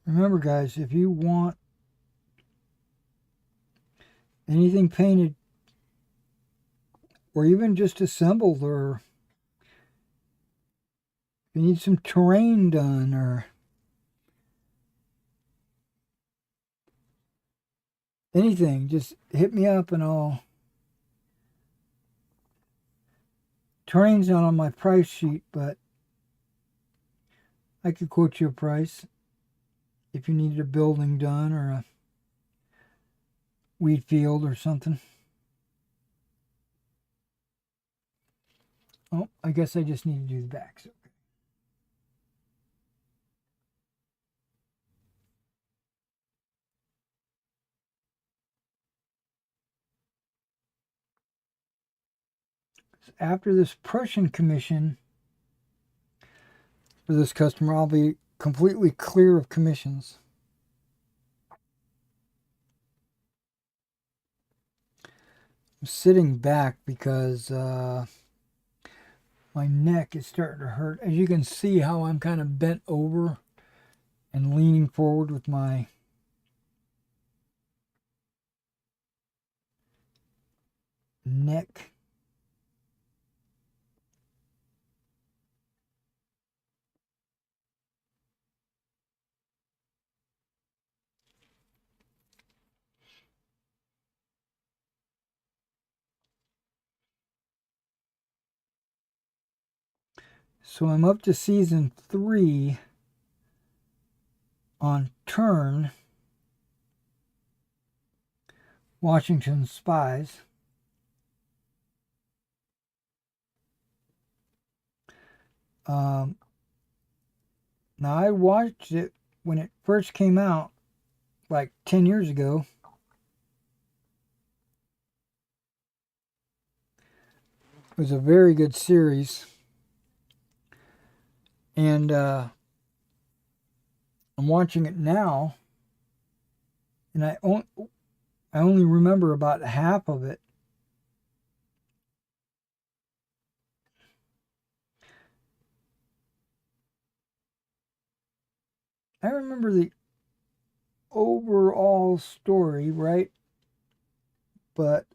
A: Remember, guys, if you want anything painted or even just assembled, or if you need some terrain done, or anything, just hit me up and I'll. Terrain's not on my price sheet, but I could quote you a price if you needed a building done or a wheat field or something. Oh, I guess I just need to do the backs. So after this Prussian commission for this customer, I'll be completely clear of commissions. I'm sitting back because my neck is starting to hurt. As you can see how I'm kind of bent over and leaning forward with my neck. So I'm up to season 3 on Turn, Washington Spies. Um, Now I watched it when it first came out, like 10 years ago. It was a very good series, and I'm watching it now, and I only remember about half of it. I remember the overall story, right? But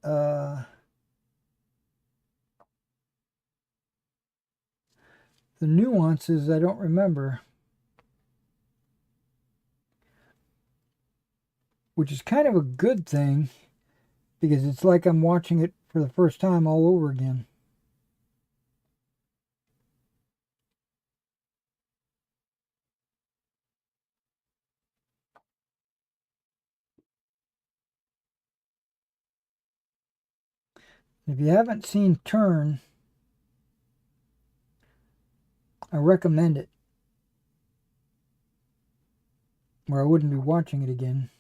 A: the nuances I don't remember, which is kind of a good thing because it's like I'm watching it for the first time all over again. If you haven't seen Turn, I recommend it, or I wouldn't be watching it again.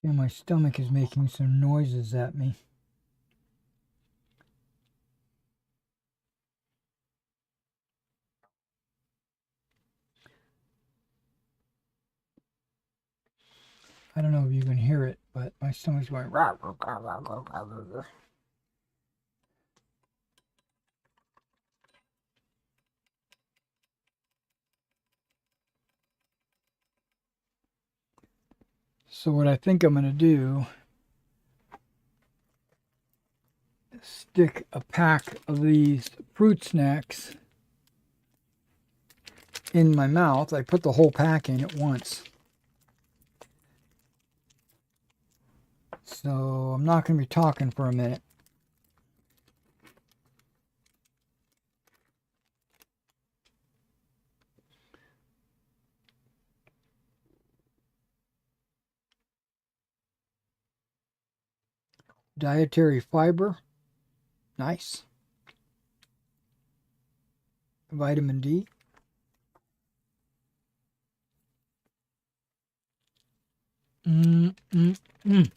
A: Yeah, my stomach is making some noises at me. I don't know if you can hear it, but my stomach's going. Rah, rah, rah, rah, rah, rah, rah. So what I think I'm gonna do is stick a pack of these fruit snacks in my mouth. I put the whole pack in at once. So I'm not gonna be talking for a minute. Dietary fiber, nice. Vitamin D. Mm, mm, mm.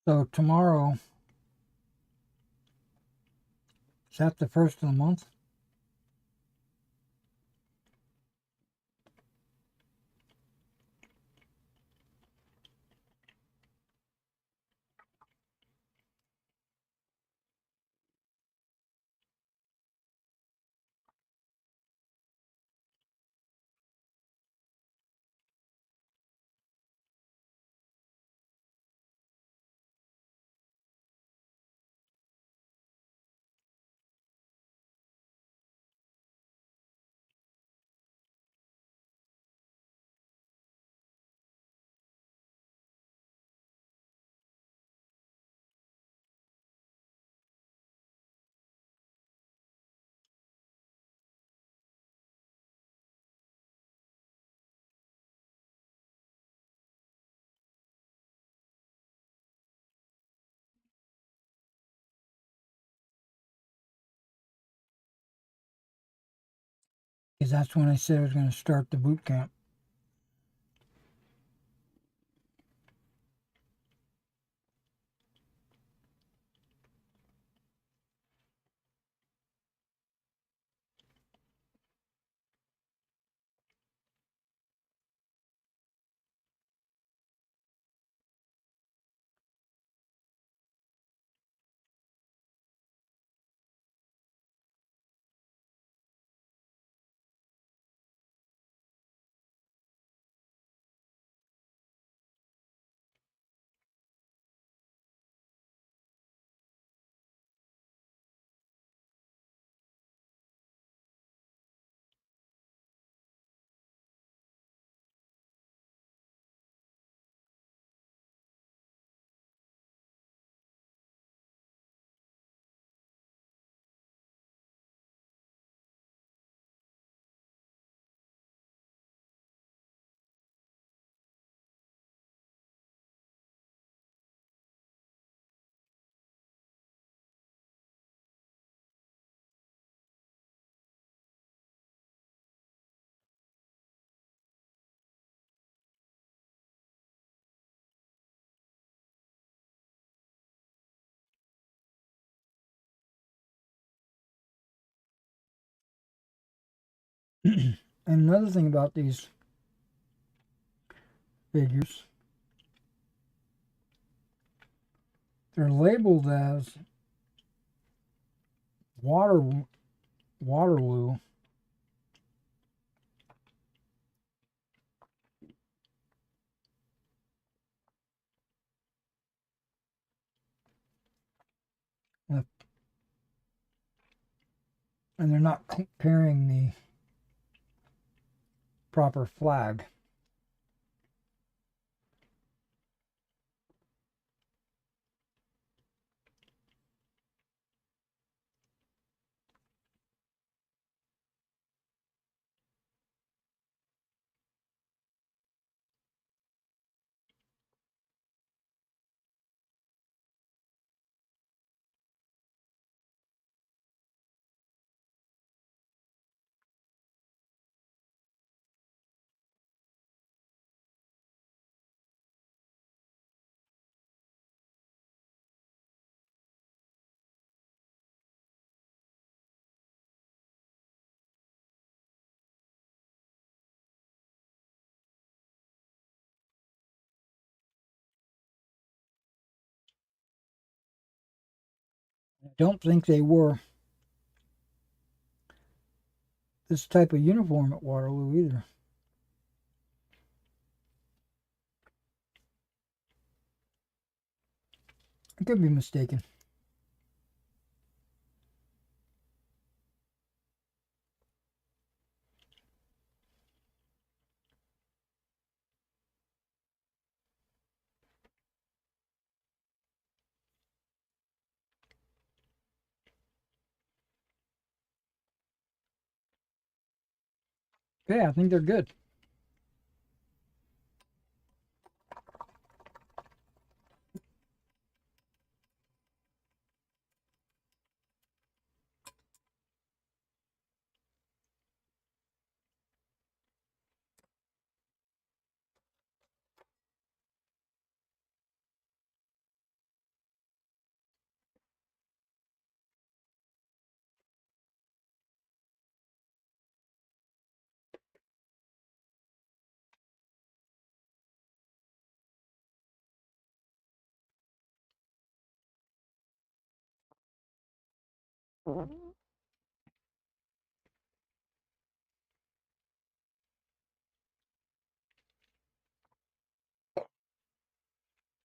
A: So tomorrow, is that the first of the month? Because that's when I said I was going to start the boot camp. And another thing about these figures, they're labeled as water Waterloo. And they're not carrying the proper flag. I don't think they wore this type of uniform at Waterloo either. I could be mistaken. Okay, I think they're good.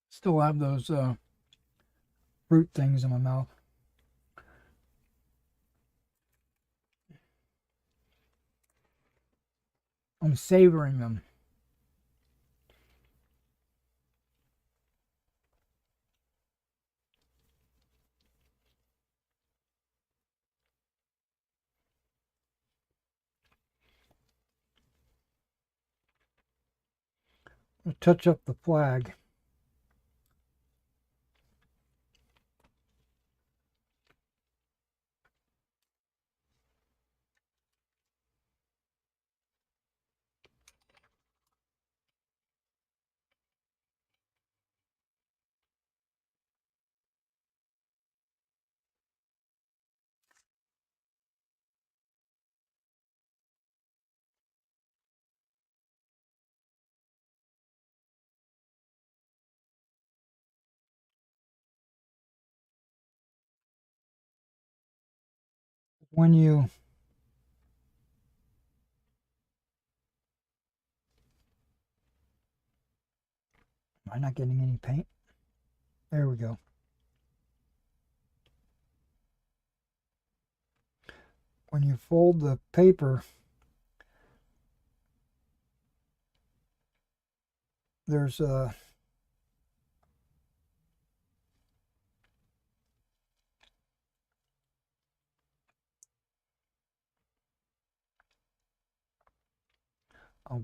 A: Still have those fruit things in my mouth. I'm savoring them. I'll touch up the flag. When you Am I not getting any paint? There we go. When you fold the paper, there's a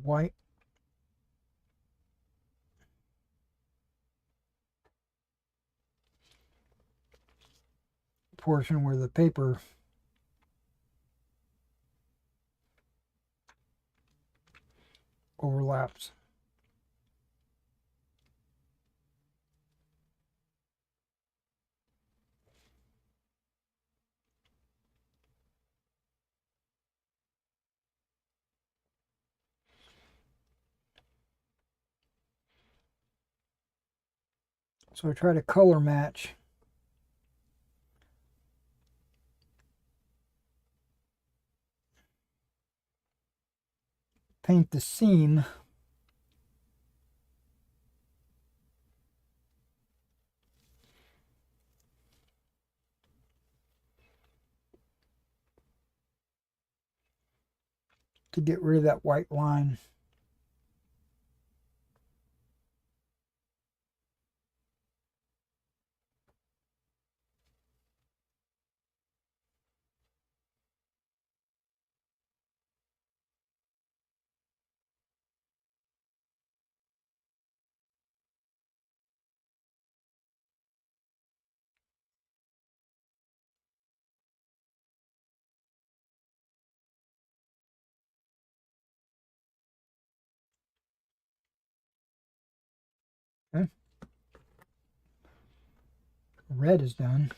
A: white portion where the paper overlaps. So I try to color match. Paint the seam to get rid of that white line. Okay. Red is done.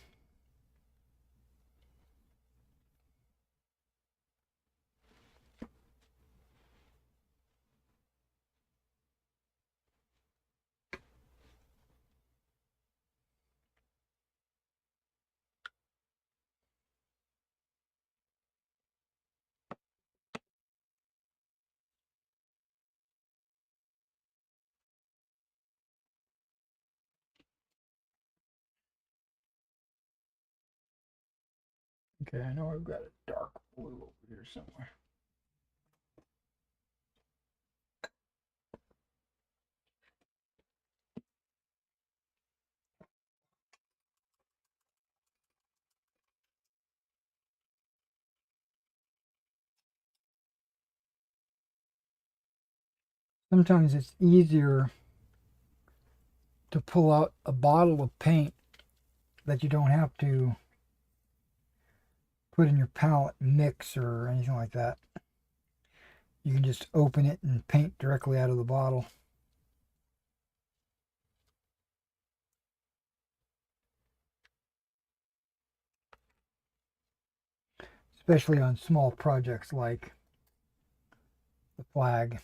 A: Okay, I know I've got a dark blue over here somewhere. Sometimes it's easier to pull out a bottle of paint that you don't have to put in your palette mix or anything like that. You can just open it and paint directly out of the bottle. Especially on small projects like the flag.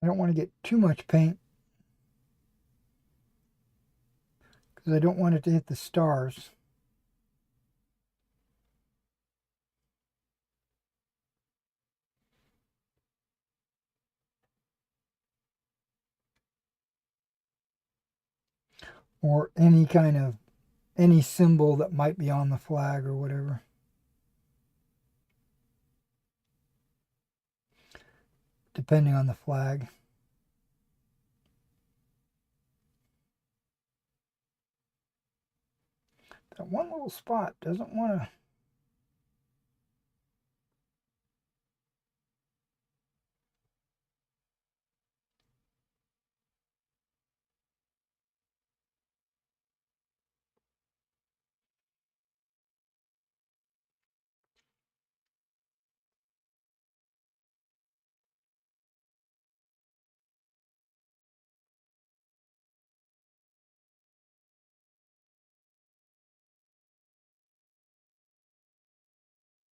A: I don't want to get too much paint because I don't want it to hit the stars. Or any symbol that might be on the flag or whatever. Depending on the flag. That one little spot doesn't want to.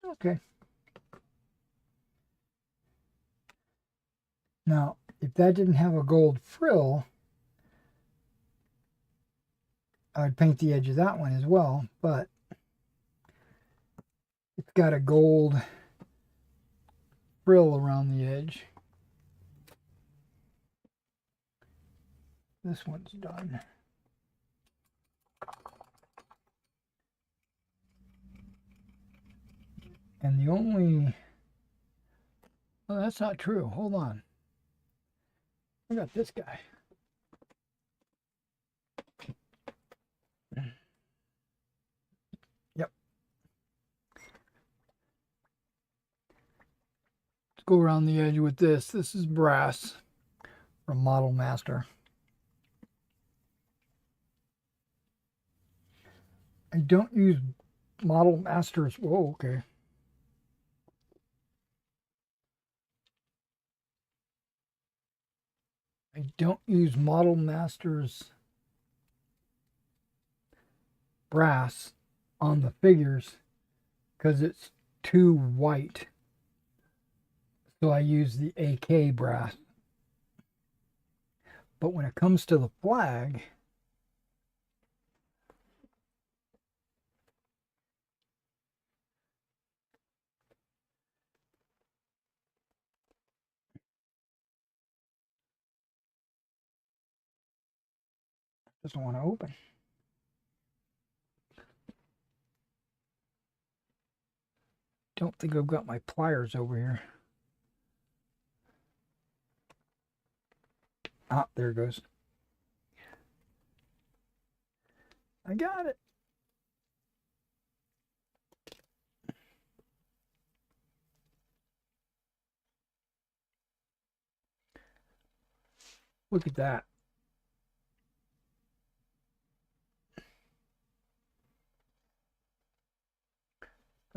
A: Okay. Now, if that didn't have a gold frill, I would paint the edge of that one as well, but it's got a gold frill around the edge. This one's done. And the only... Oh, that's not true. Hold on. I got this guy. Yep. Let's go around the edge with this. This is brass from Model Master. I don't use Model Masters. Whoa, okay. I don't use Model Masters brass on the figures because it's too white. So I use the AK brass. But when it comes to the flag, it doesn't want to open. Don't think I've got my pliers over here. Ah, there it goes. I got it. Look at that.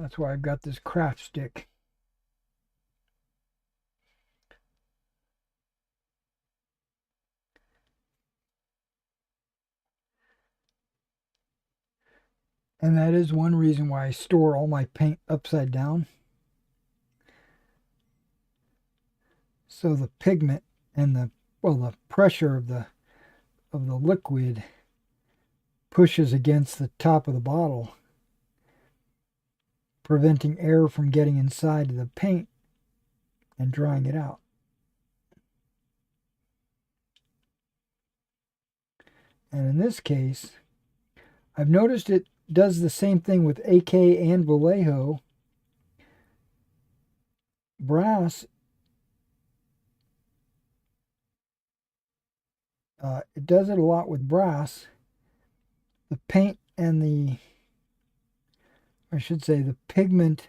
A: That's why I've got this craft stick. And that is one reason why I store all my paint upside down. So the pigment and the pressure of the liquid pushes against the top of the bottle, preventing air from getting inside the paint and drying it out. And in this case, I've noticed it does the same thing with AK and Vallejo. Brass, it does it a lot with brass. The paint and I should say the pigment.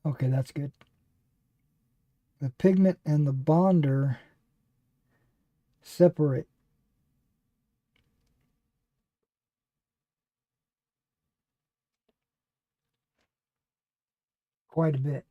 A: Okay, that's good. The pigment and the bonder separate quite a bit.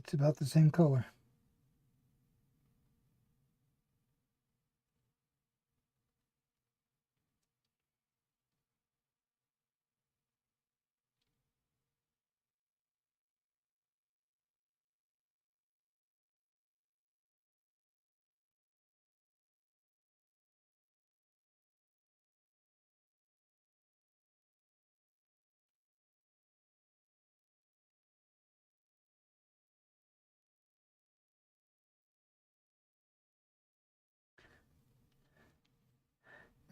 A: It's about the same color.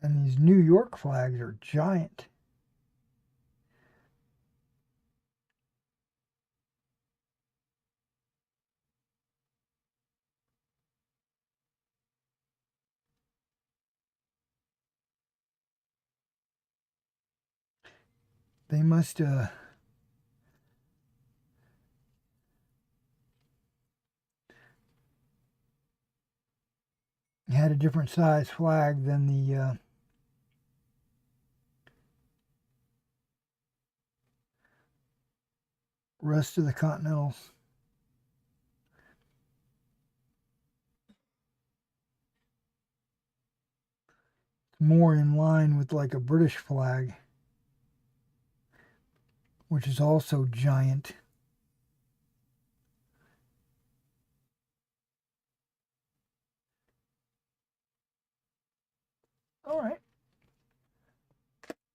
A: And these New York flags are giant. They must had a different size flag than the rest of the Continentals. It's more in line with like a British flag, which is also giant. All right.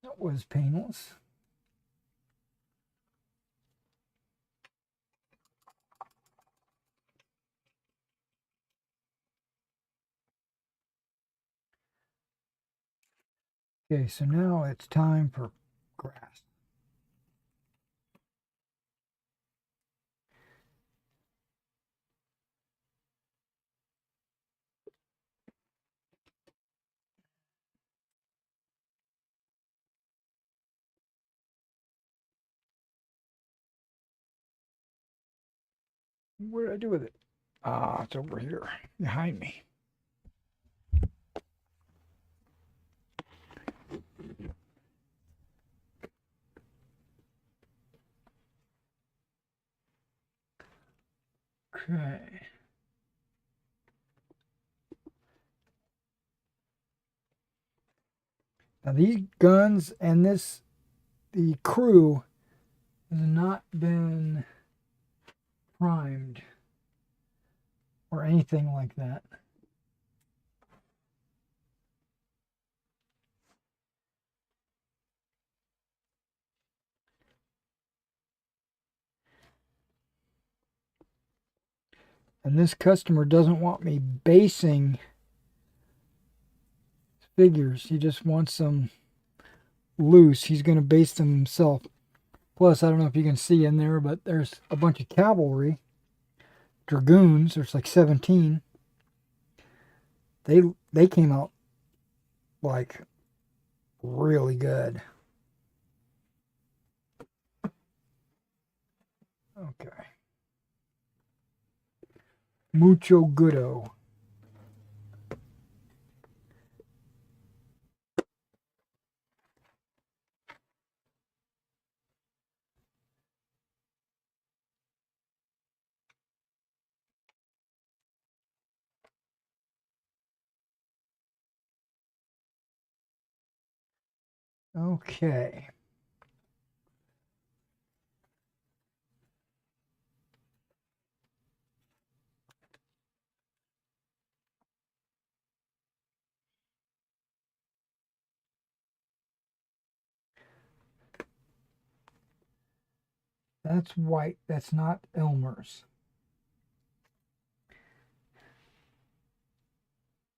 A: That was painless. Okay, so now it's time for grass. What did I do with it? Ah, it's over here behind me. Okay. Now these guns and the crew has not been primed or anything like that. And this customer doesn't want me basing figures. He just wants them loose. He's going to base them himself. Plus, I don't know if you can see in there, but there's a bunch of cavalry, dragoons. There's like 17. They came out like really good. Okay. Mucho goodo. Okay. That's white. That's not Elmer's.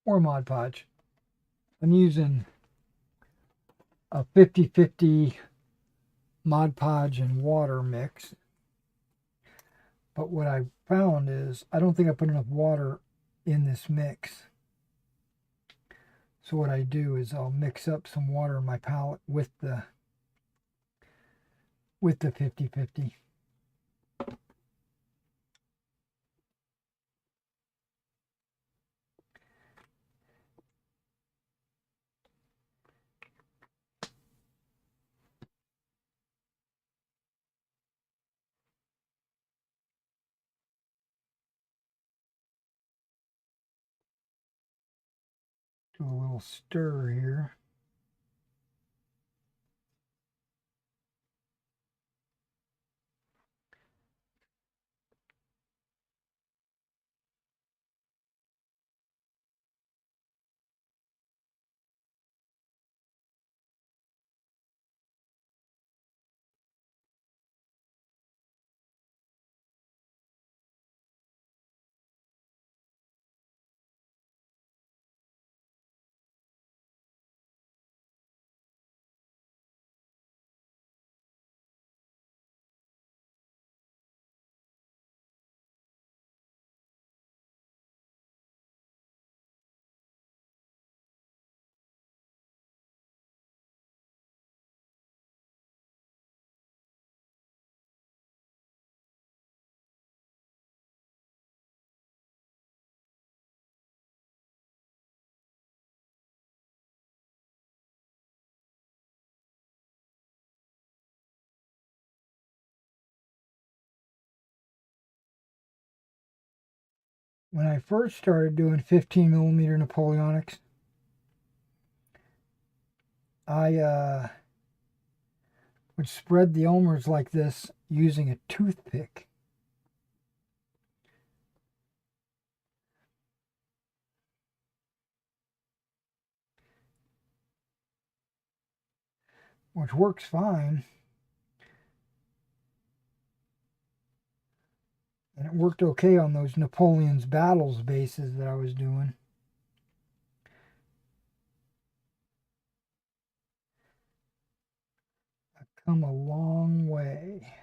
A: Or Mod Podge. I'm using a 50-50 Mod Podge and water mix. But what I found is I don't think I put enough water in this mix. So what I do is I'll mix up some water in my palette with the 50-50. Do a little stir here. When I first started doing 15 millimeter Napoleonics, I would spread the omers like this using a toothpick. Which works fine. And it worked okay on those Napoleon's Battles bases that I was doing. I've come a long way.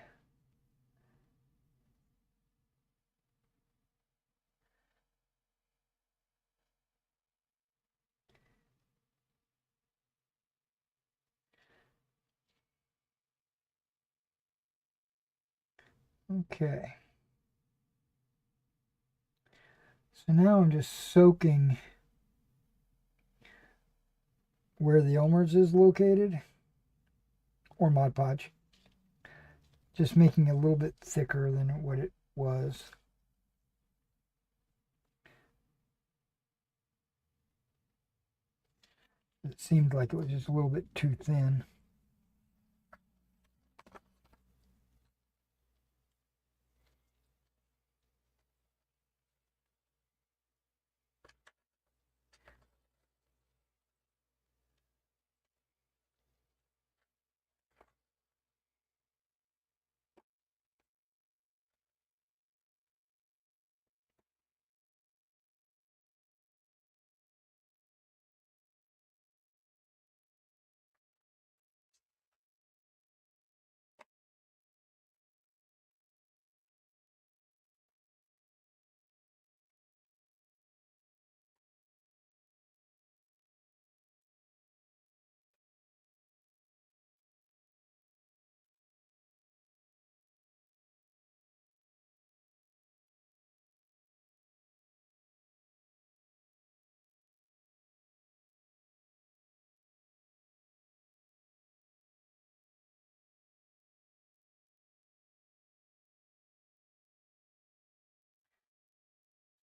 A: Okay. So now I'm just soaking where the omers is located, or Mod Podge. Just making it a little bit thicker than what it was. It seemed like it was just a little bit too thin.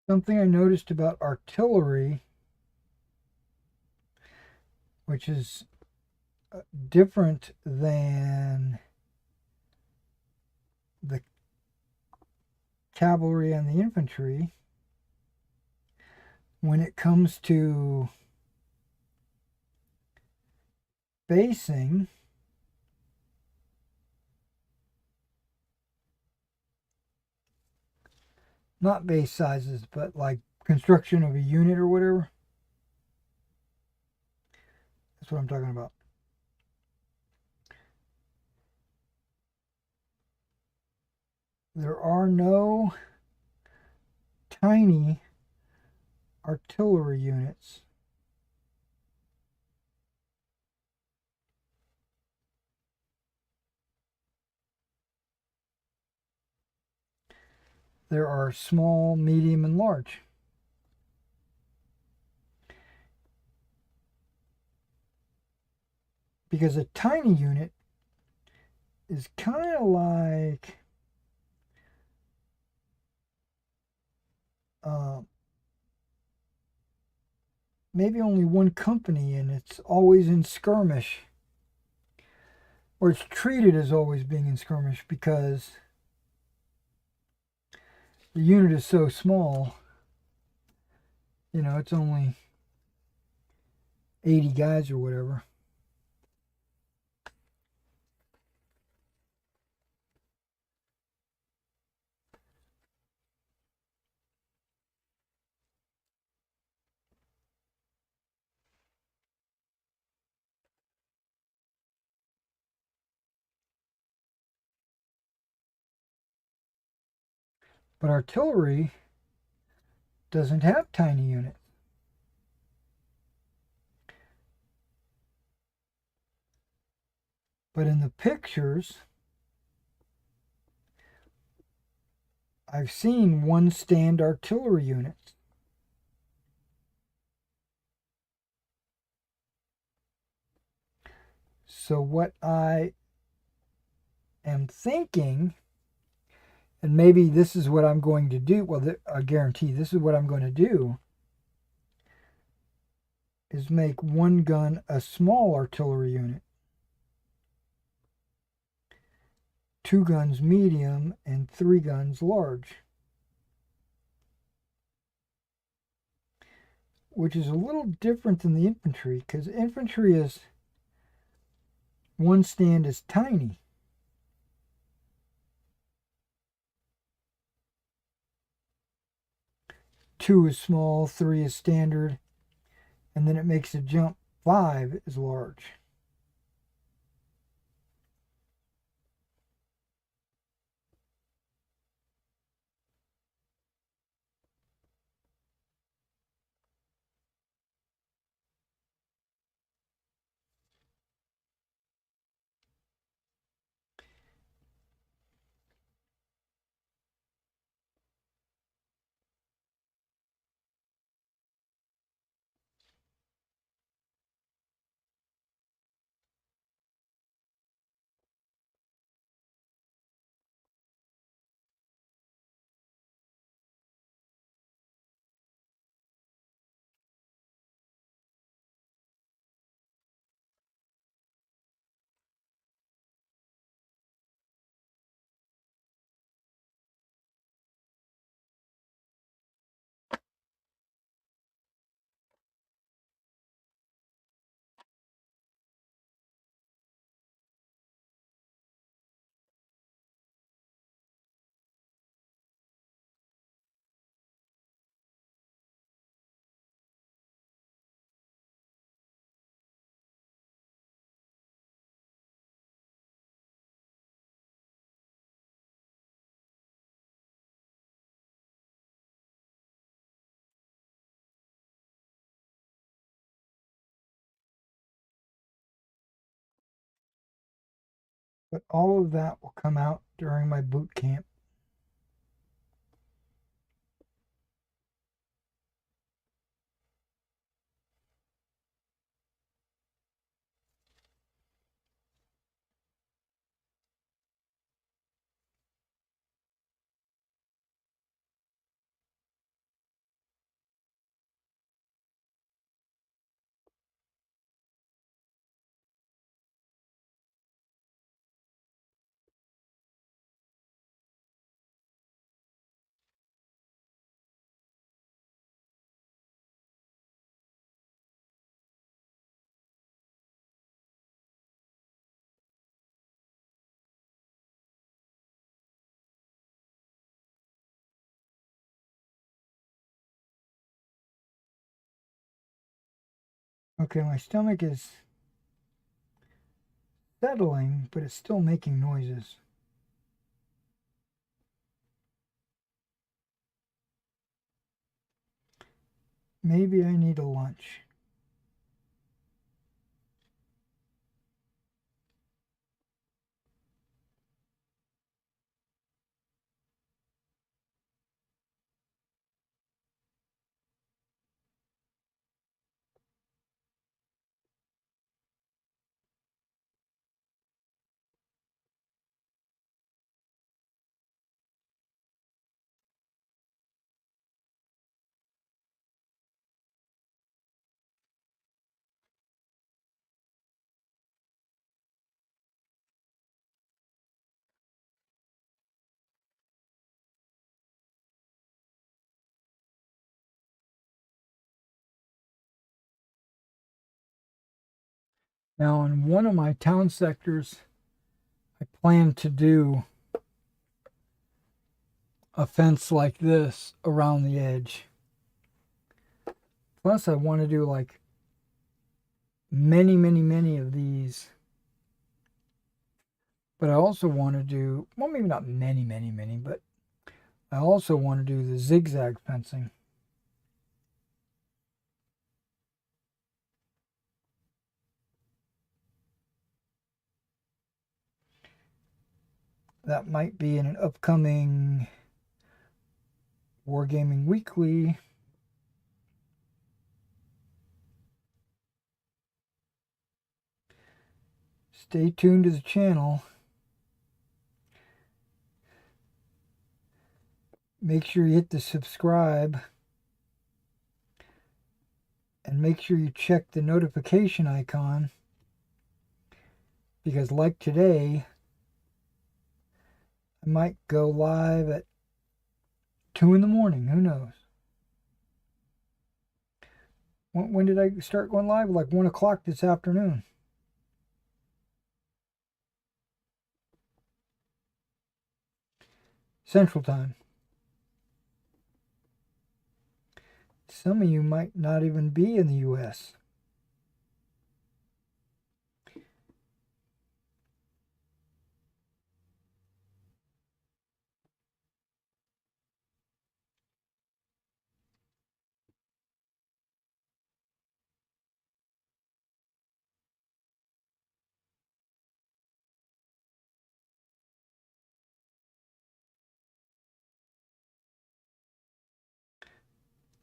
A: Something I noticed about artillery, which is different than the cavalry and the infantry, when it comes to basing, not base sizes, but like construction of a unit or whatever. That's what I'm talking about. There are no tiny artillery units. There are small, medium, and large. Because a tiny unit is kind of like uh, maybe only one company, and it's always in skirmish, or it's treated as always being in skirmish because the unit is so small. You know, it's only 80 guys or whatever. But artillery doesn't have tiny units. But in the pictures, I've seen one stand artillery units. So what I am thinking, and maybe this is what I'm going to do, well, I guarantee this is what I'm going to do, is make one gun a small artillery unit, two guns medium, and three guns large. Which is a little different than the infantry, because infantry is one stand is tiny. Two is small, three is standard, and then it makes a jump. Five is large. But all of that will come out during my boot camp. Okay, my stomach is settling, but it's still making noises. Maybe I need a lunch. Now, in one of my town sectors, I plan to do a fence like this around the edge. Plus, I want to do like many of these. But I also want to do, well, maybe not many, but I also want to do the zigzag fencing. That might be in an upcoming Wargaming Weekly. Stay tuned to the channel. Make sure you hit the subscribe. And make sure you check the notification icon. Because like today, I might go live at 2 in the morning. Who knows? When did I start going live? Like 1 o'clock this afternoon. Central Time. Some of you might not even be in the U.S.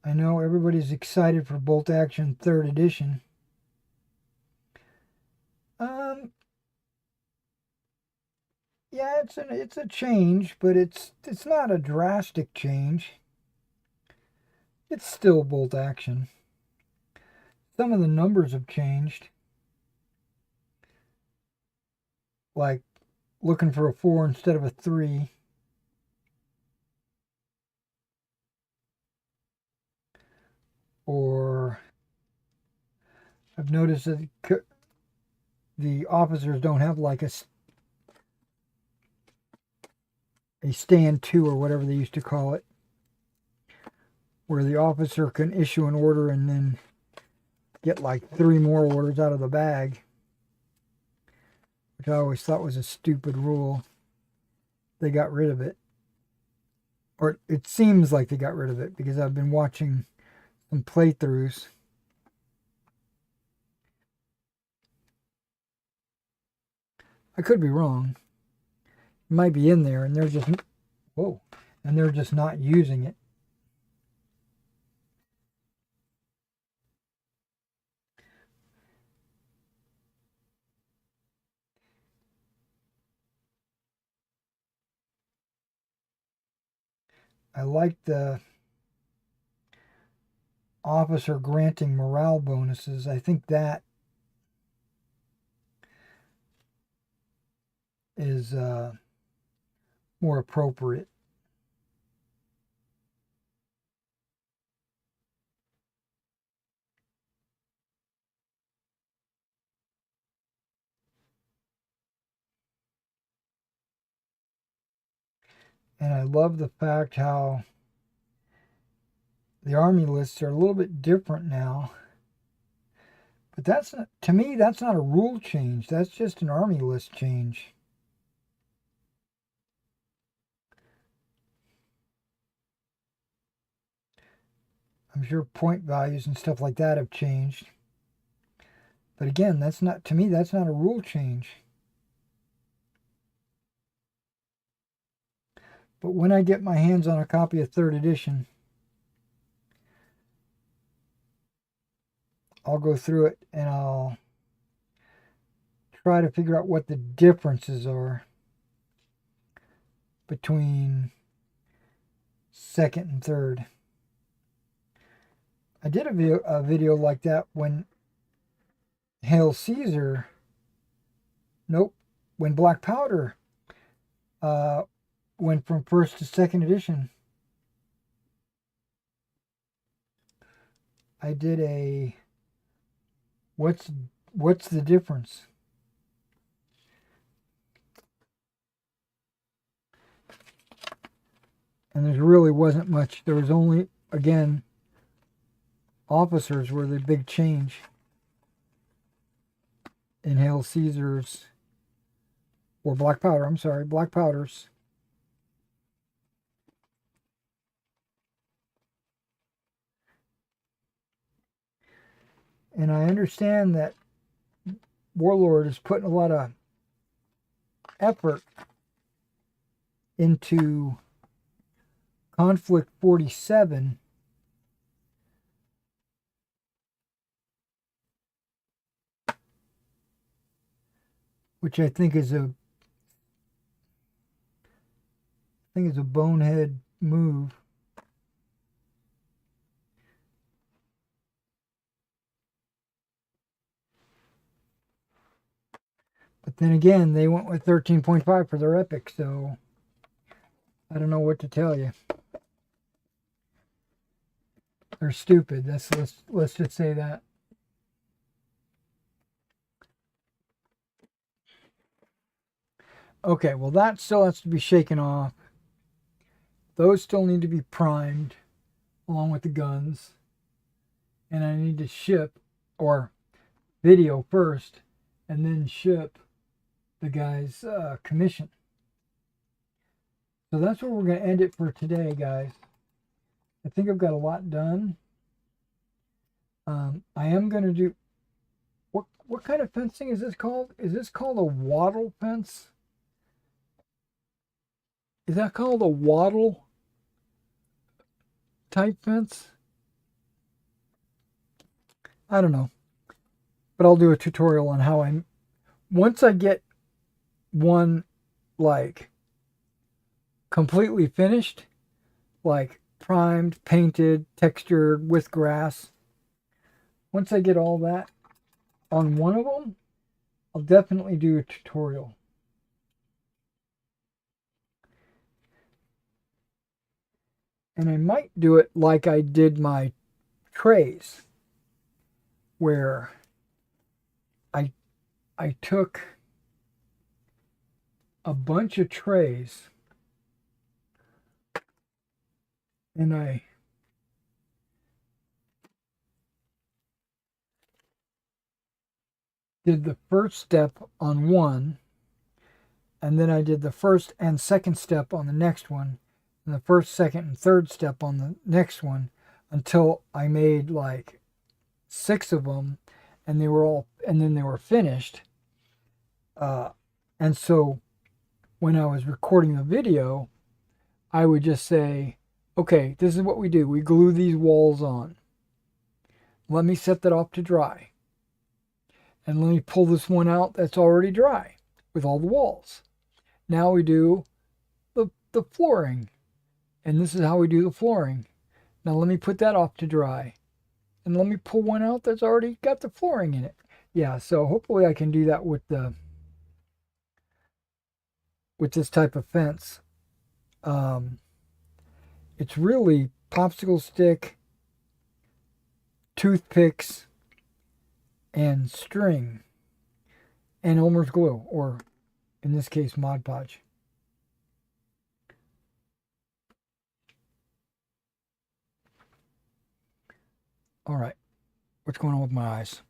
A: I know everybody's excited for Bolt Action 3rd Edition. Yeah, it's a change, but it's not a drastic change. It's still Bolt Action. Some of the numbers have changed. Like looking for a 4 instead of a 3. Or I've noticed that the officers don't have like a stand 2 or whatever they used to call it, where the officer can issue an order and then get like 3 more orders out of the bag, which I always thought was a stupid rule. They got rid of it, or it seems like they got rid of it, because I've been watching some playthroughs. I could be wrong. It might be in there and they're just, whoa, and they're just not using it. I like the officer granting morale bonuses. I think that is more appropriate. And I love the fact how the army lists are a little bit different now. But that's not, to me, that's not a rule change. That's just an army list change. I'm sure point values and stuff like that have changed. But again, that's not, to me, that's not a rule change. But when I get my hands on a copy of 3rd edition, I'll go through it and I'll try to figure out what the differences are between 2nd and 3rd. I did a video like that when Hail Caesar, nope, when Black Powder went from 1st to 2nd edition. I did a what's the difference? And there really wasn't much. There was only, again, officers were the big change in Hail Caesars, or black powder, I'm sorry, black powders. And I understand that Warlord is putting a lot of effort into Conflict 47, which I think is a bonehead move. But then again, they went with 13.5 for their epic, so I don't know what to tell you. They're stupid. Let's just say that. Okay, well that still has to be shaken off. Those still need to be primed along with the guns. And I need to ship or video first and then ship the guy's commission. So that's where we're going to end it for today, guys. I think I've got a lot done. I am going to do... What kind of fencing is this called? Is this called a wattle fence? Is that called a wattle type fence? I don't know. But I'll do a tutorial on how I... Once I get one, like, completely finished, like primed, painted, textured, with grass. Once I get all that on one of them, I'll definitely do a tutorial. And I might do it like I did my trays, where I took a bunch of trays and I did the first step on one, and then I did the first and second step on the next one, and the first, second, and third step on the next one, until I made like 6 of them, and then they were finished. And so when I was recording the video, I would just say, okay, this is what we do. We glue these walls on. Let me set that off to dry. And let me pull this one out that's already dry with all the walls. Now we do the flooring. And this is how we do the flooring. Now let me put that off to dry. And let me pull one out that's already got the flooring in it. Yeah, so hopefully I can do that with this type of fence. It's really popsicle stick, toothpicks, and string, and Elmer's glue, or in this case, Mod Podge. All right, what's going on with my eyes?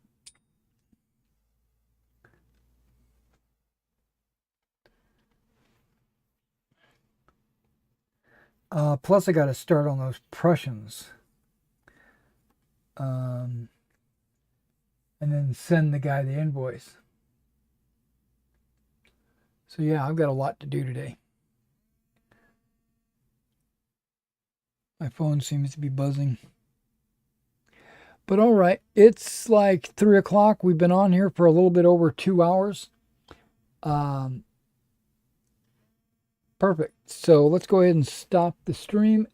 A: Plus, I got to start on those Prussians. And then send the guy the invoice. So yeah, I've got a lot to do today. My phone seems to be buzzing. But all right, it's like 3 o'clock. We've been on here for a little bit over 2 hours. Perfect. So let's go ahead and stop the stream.